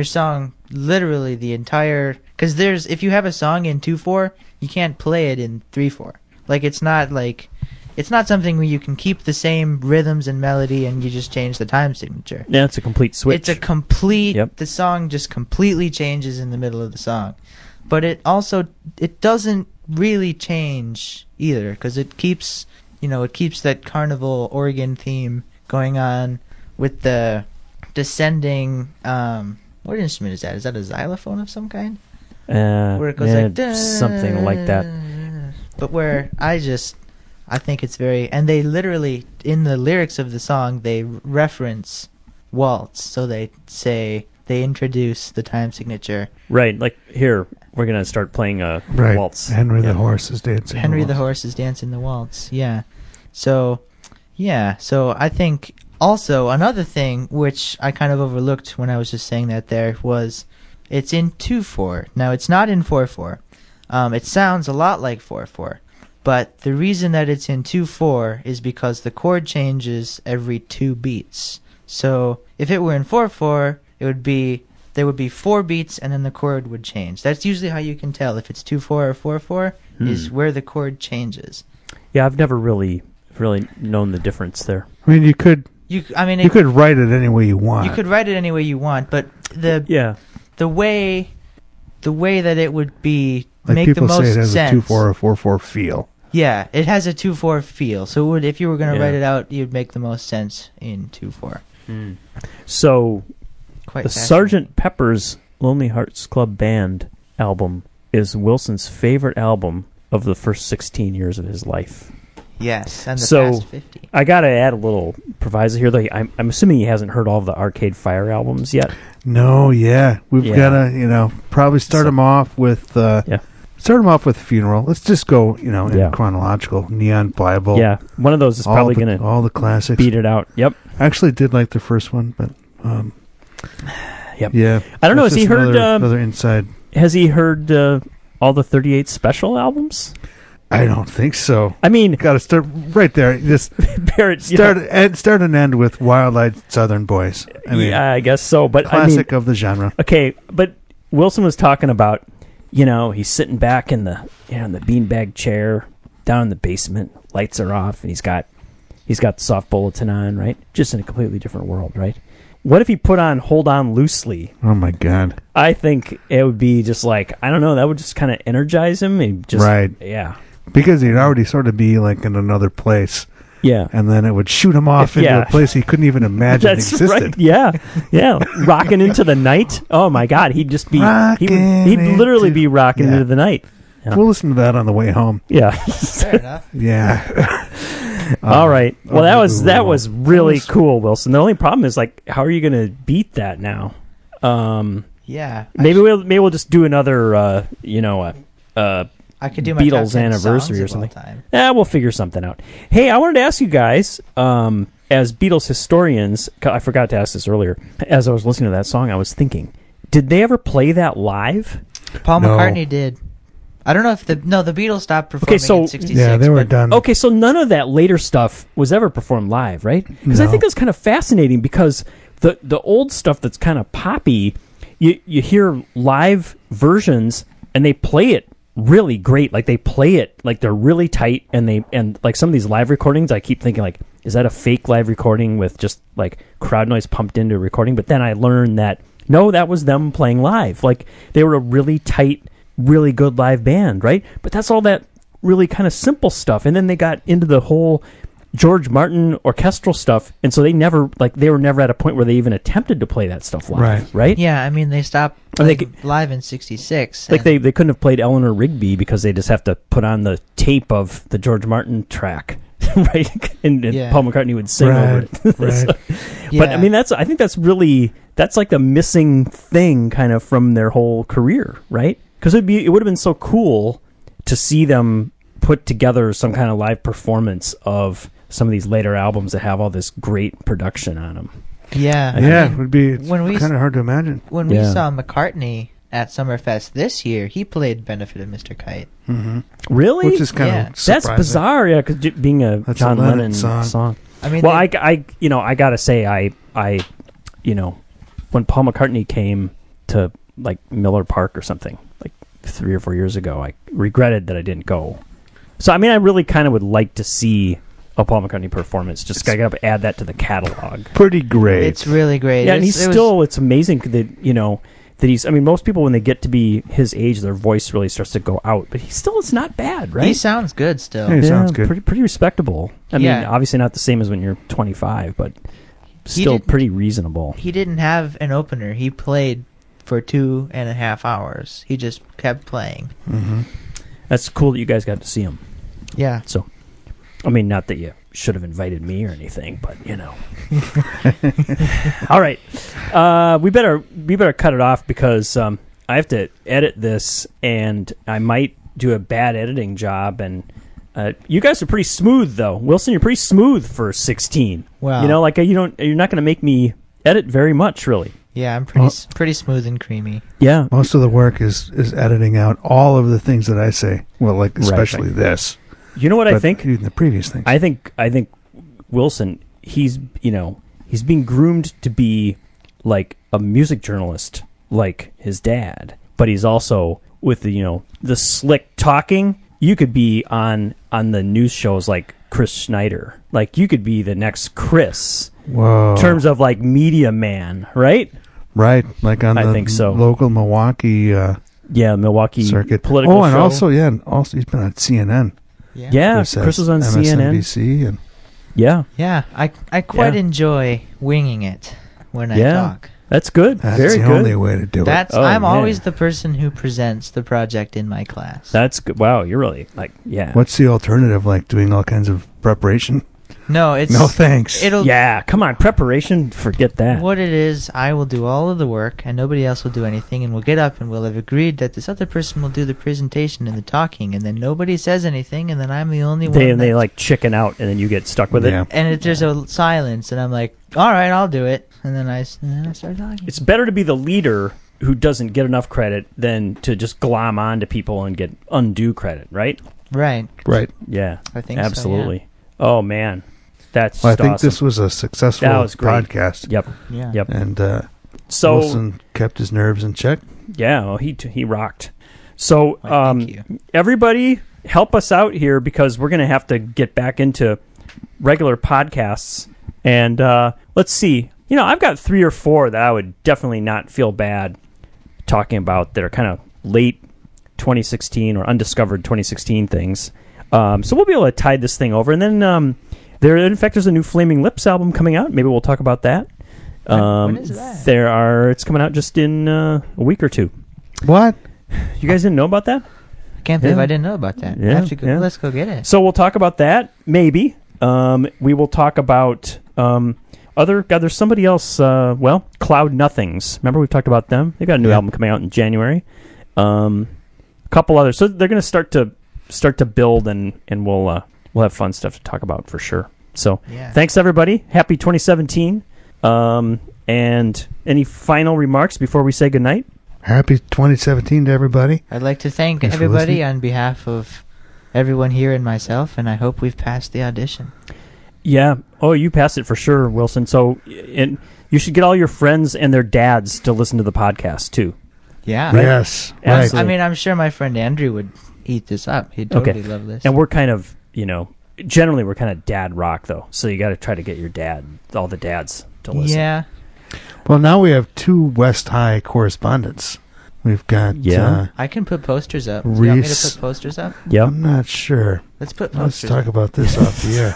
song literally the entire... Because if you have a song in 2/4, you can't play it in 3/4. Like, it's not something where you can keep the same rhythms and melody and you just change the time signature. Yeah, it's a complete switch. It's a complete... Yep. The song just completely changes in the middle of the song. But it doesn't really change either, because it keeps that carnival organ theme going on with the descending... what instrument is that? Is that a xylophone of some kind? Where it goes like... something like that. But where I think it's very... And they literally, in the lyrics of the song, they reference waltz. So they introduce the time signature. Right, like, here, we're going to start playing a Right. waltz. Henry the Horse is dancing. Henry the Horse is dancing the waltz, yeah. So I think Also, another thing which I kind of overlooked when I was just saying that there was, it's in 2/4. Now, it's not in 4/4. It sounds a lot like 4/4, but the reason that it's in 2/4 is because the chord changes every 2 beats. So if it were in 4/4, there would be 4 beats and then the chord would change. That's usually how you can tell if it's 2/4 or 4/4 is where the chord changes. Yeah, I've never really known the difference there. I mean, you could You could write it any way you want. You could write it any way you want, but the way that it would be like make the people most say it has sense. a 2/4 or 4/4 feel. Yeah, it has a 2/4 feel. So it would, if you were going to Yeah. write it out, you'd make the most sense in 2/4. So Quite the fascinating. Sgt. Pepper's Lonely Hearts Club Band album is Wilson's favorite album of the first 16 years of his life. Yes, and the So, past 50. I got to add a little proviso here, though. I'm assuming he hasn't heard all of the Arcade Fire albums yet. No, yeah, we've got to probably start him off with Funeral. Let's just go in chronological. Neon Bible. Yeah, one of those is probably going to all the classics. beat it out. Yep. I actually did like the first one, but Yep. yeah. I don't know. That's Has he just heard? another inside? Has he heard all the 38 special albums? I don't think so. I mean, Got to start right there. Just Barrett. start and end with Wild-Eyed Southern Boys. I mean, yeah, I guess so. But classic of the genre. Okay, but Wilson was talking about, he's sitting back in the beanbag chair down in the basement. Lights are off, and he's got the soft bulletin on, right? Just in a completely different world, right? What if he put on Hold On Loosely? Oh my God! I think it would be just like, I don't know, that would just kind of energize him. And just, Right. Yeah. Because he'd already sort of be like in another place. Yeah. And then it would shoot him off into a place he couldn't even imagine That's existed. right. Yeah. Yeah. Rocking into the night. Oh my God. He'd just be, he'd Rockin' literally be rocking yeah. into the night. Yeah. We'll listen to that on the way home. Yeah. Fair enough. Yeah. All right. Well, that was really That was- cool, Wilson. The only problem is, like, how are you going to beat that now? Yeah. Maybe we'll just do another, I could do my Beatles top 10 anniversary songs or of all something. time. Yeah, we'll figure something out. Hey, I wanted to ask you guys, as Beatles historians, I forgot to ask this earlier. As I was listening to that song, I was thinking, did they ever play that live? Paul No. McCartney did. I don't know if the Beatles stopped performing so- in '66. Yeah, they were but done. Okay, so none of that later stuff was ever performed live, right? Because I No. think that's kind of fascinating because the old stuff that's kind of poppy, you hear live versions and they play it really great. Like they play it like they're really tight, and like some of these live recordings, I keep thinking like, is that a fake live recording with just like crowd noise pumped into a recording? But then I learned that no, that was them playing live. Like they were a really tight, really good live band, right? But that's all that really kind of simple stuff. And then they got into the whole George Martin orchestral stuff, and so they were never at a point where they even attempted to play that stuff live, right? Yeah, I mean they stopped They playing live in '66. Like they couldn't have played Eleanor Rigby because they just have to put on the tape of the George Martin track, right? And Yeah. Paul McCartney would sing over it. Right. So- Yeah. But I mean, I think that's like the missing thing kind of from their whole career, right? Because it would have been so cool to see them put together some kind of live performance of some of these later albums that have all this great production on them. Yeah, I Yeah, mean, it would be when we kind of hard to imagine. when we Yeah. saw McCartney at Summerfest this year, he played "Benefit of Mr. Kite." Really? Which is kind Yeah. of That's surprising. bizarre, yeah, because being a That's John a Lennon Lennon song. I mean, Well, they- I gotta say, I when Paul McCartney came to like Miller Park or something like 3 or 4 years ago, I regretted that I didn't go. So I mean, I really kind of would like to see a Paul McCartney performance. Just I gotta add that to the catalog. Pretty great. it's really great. Yeah, and It's- it's amazing that that he's. I mean, most people when they get to be his age, their voice really starts to go out, but it's not bad, right? He sounds good still. Yeah, he sounds good. Pretty respectable. I mean, Yeah. obviously not the same as when you're 25, but still didn't- pretty reasonable. He didn't have an opener. He played for 2.5 hours. He just kept playing. That's cool that you guys got to see him. Yeah. So, I mean, not that you should have invited me or anything, but All right, we better cut it off because I have to edit this, and I might do a bad editing job, and You guys are pretty smooth, though. Wilson, you're pretty smooth for 16. Wow. You know, like you're not going to make me edit very much, really. Yeah, I'm pretty smooth and creamy. Yeah. Most of the work is editing out all of the things that I say. Well, like especially this. You know what I think? Even the previous things. I think Wilson, he's being groomed to be like a music journalist, like his dad. But he's also with the slick talking. You could be on the news shows like Chris Schneider. Like you could be the next Chris. Whoa. In terms of like media man, right? Right, like on the think so. local Milwaukee Milwaukee circuit. political and show. also he's been on CNN. Yeah, Chris was on CNN. MSNBC and Yeah, I quite enjoy winging it when I talk. That's good. That's Very the good. only way to do it. I'm always the person who presents the project in my class. That's good. Wow, you're really What's the alternative? Like doing all kinds of preparation? No, it's no thanks. Come on, preparation. Forget that. What it is, I will do all of the work, and nobody else will do anything, and we'll get up and we'll have agreed that this other person will do the presentation and the talking, and then nobody says anything, and then I'm the only one. They like chicken out, and then you get stuck with it. And there's a silence, and I'm like, all right, I'll do it, and then I start talking. It's better to be the leader who doesn't get enough credit than to just glom on to people and get undue credit, right? Right. Yeah, I think absolutely. So, yeah. Oh man. That's I think awesome. this was a successful podcast. Yep. And so Wilson kept his nerves in check. Yeah, well, he rocked. So thank you. Everybody help us out here because we're going to have to get back into regular podcasts. And let's see. I've got 3 or 4 that I would definitely not feel bad talking about that are kind of late 2016 or undiscovered 2016 things. So we'll be able to tide this thing over. And then there's a new Flaming Lips album coming out. Maybe we'll talk about that. When is that? It's coming out just in a week or 2. What? You guys didn't know about that? I can't believe I didn't know about that. Yeah, I have to go, let's go get it. So we'll talk about that, maybe. We will talk about there's somebody else, Cloud Nothings. Remember we talked about them? They got a new album coming out in January. A couple others. So they're going to start to build, and we'll have fun stuff to talk about for sure. So thanks, everybody. Happy 2017. And any final remarks before we say goodnight? Happy 2017 to everybody. I'd like to thank Thanks everybody on behalf of everyone here and myself, and I hope we've passed the audition. Yeah. Oh, you passed it for sure, Wilson. So you should get all your friends and their dads to listen to the podcast, too. Yeah. Right? Yes. Absolutely. I mean, I'm sure my friend Andrew would eat this up. He'd totally love this. And we're kind of, generally we're kind of dad rock, though. So you got to try to get your all the dads to listen. Yeah. Well, now we have 2 West High correspondents. We've got I can put posters up. Do you want me to put posters up? Yeah. I'm not sure. Let's put Let's posters talk about this off the air.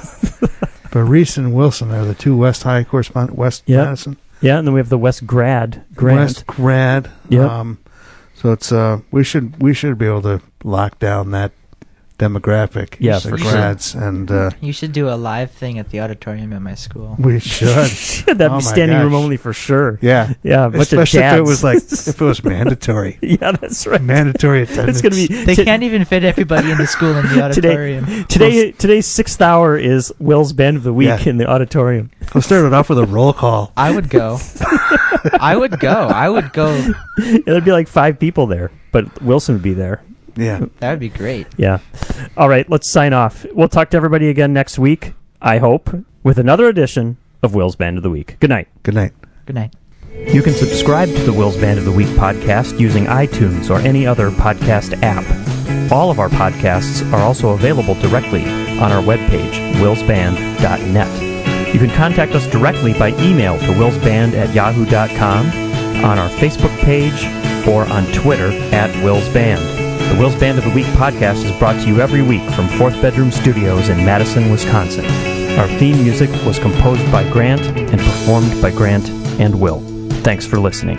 But Reese and Wilson are the 2 West High correspondents. West Madison. Yeah, and then we have the West Grad. West Grad. Yep. So it's we should be able to lock down that demographic. Yeah, for for grads, and You should do a live thing at the auditorium at my school. we should. That'd be standing room only for sure. Yeah, Yeah, a bunch of especially if it dads. was if it was mandatory. Yeah, that's right. Mandatory attendance. It's going to be... They can't even fit everybody in the school in the auditorium. Today's 6th hour is Will's Band of the Week Yeah. in the auditorium. We'll start it off with a roll call. I would go. I would go. There'd be like 5 people there, but Wilson would be there. Yeah. That would be great. Yeah. All right, let's sign off. We'll talk to everybody again next week, I hope, with another edition of Will's Band of the Week. Good night. Good night. Good night. You can subscribe to the Will's Band of the Week podcast using iTunes or any other podcast app. All of our podcasts are also available directly on our webpage, willsband.net. You can contact us directly by email to willsband@yahoo.com, on our Facebook page, or on Twitter @willsband. The Will's Band of the Week podcast is brought to you every week from 4th Bedroom Studios in Madison, Wisconsin. Our theme music was composed by Grant and performed by Grant and Will. Thanks for listening.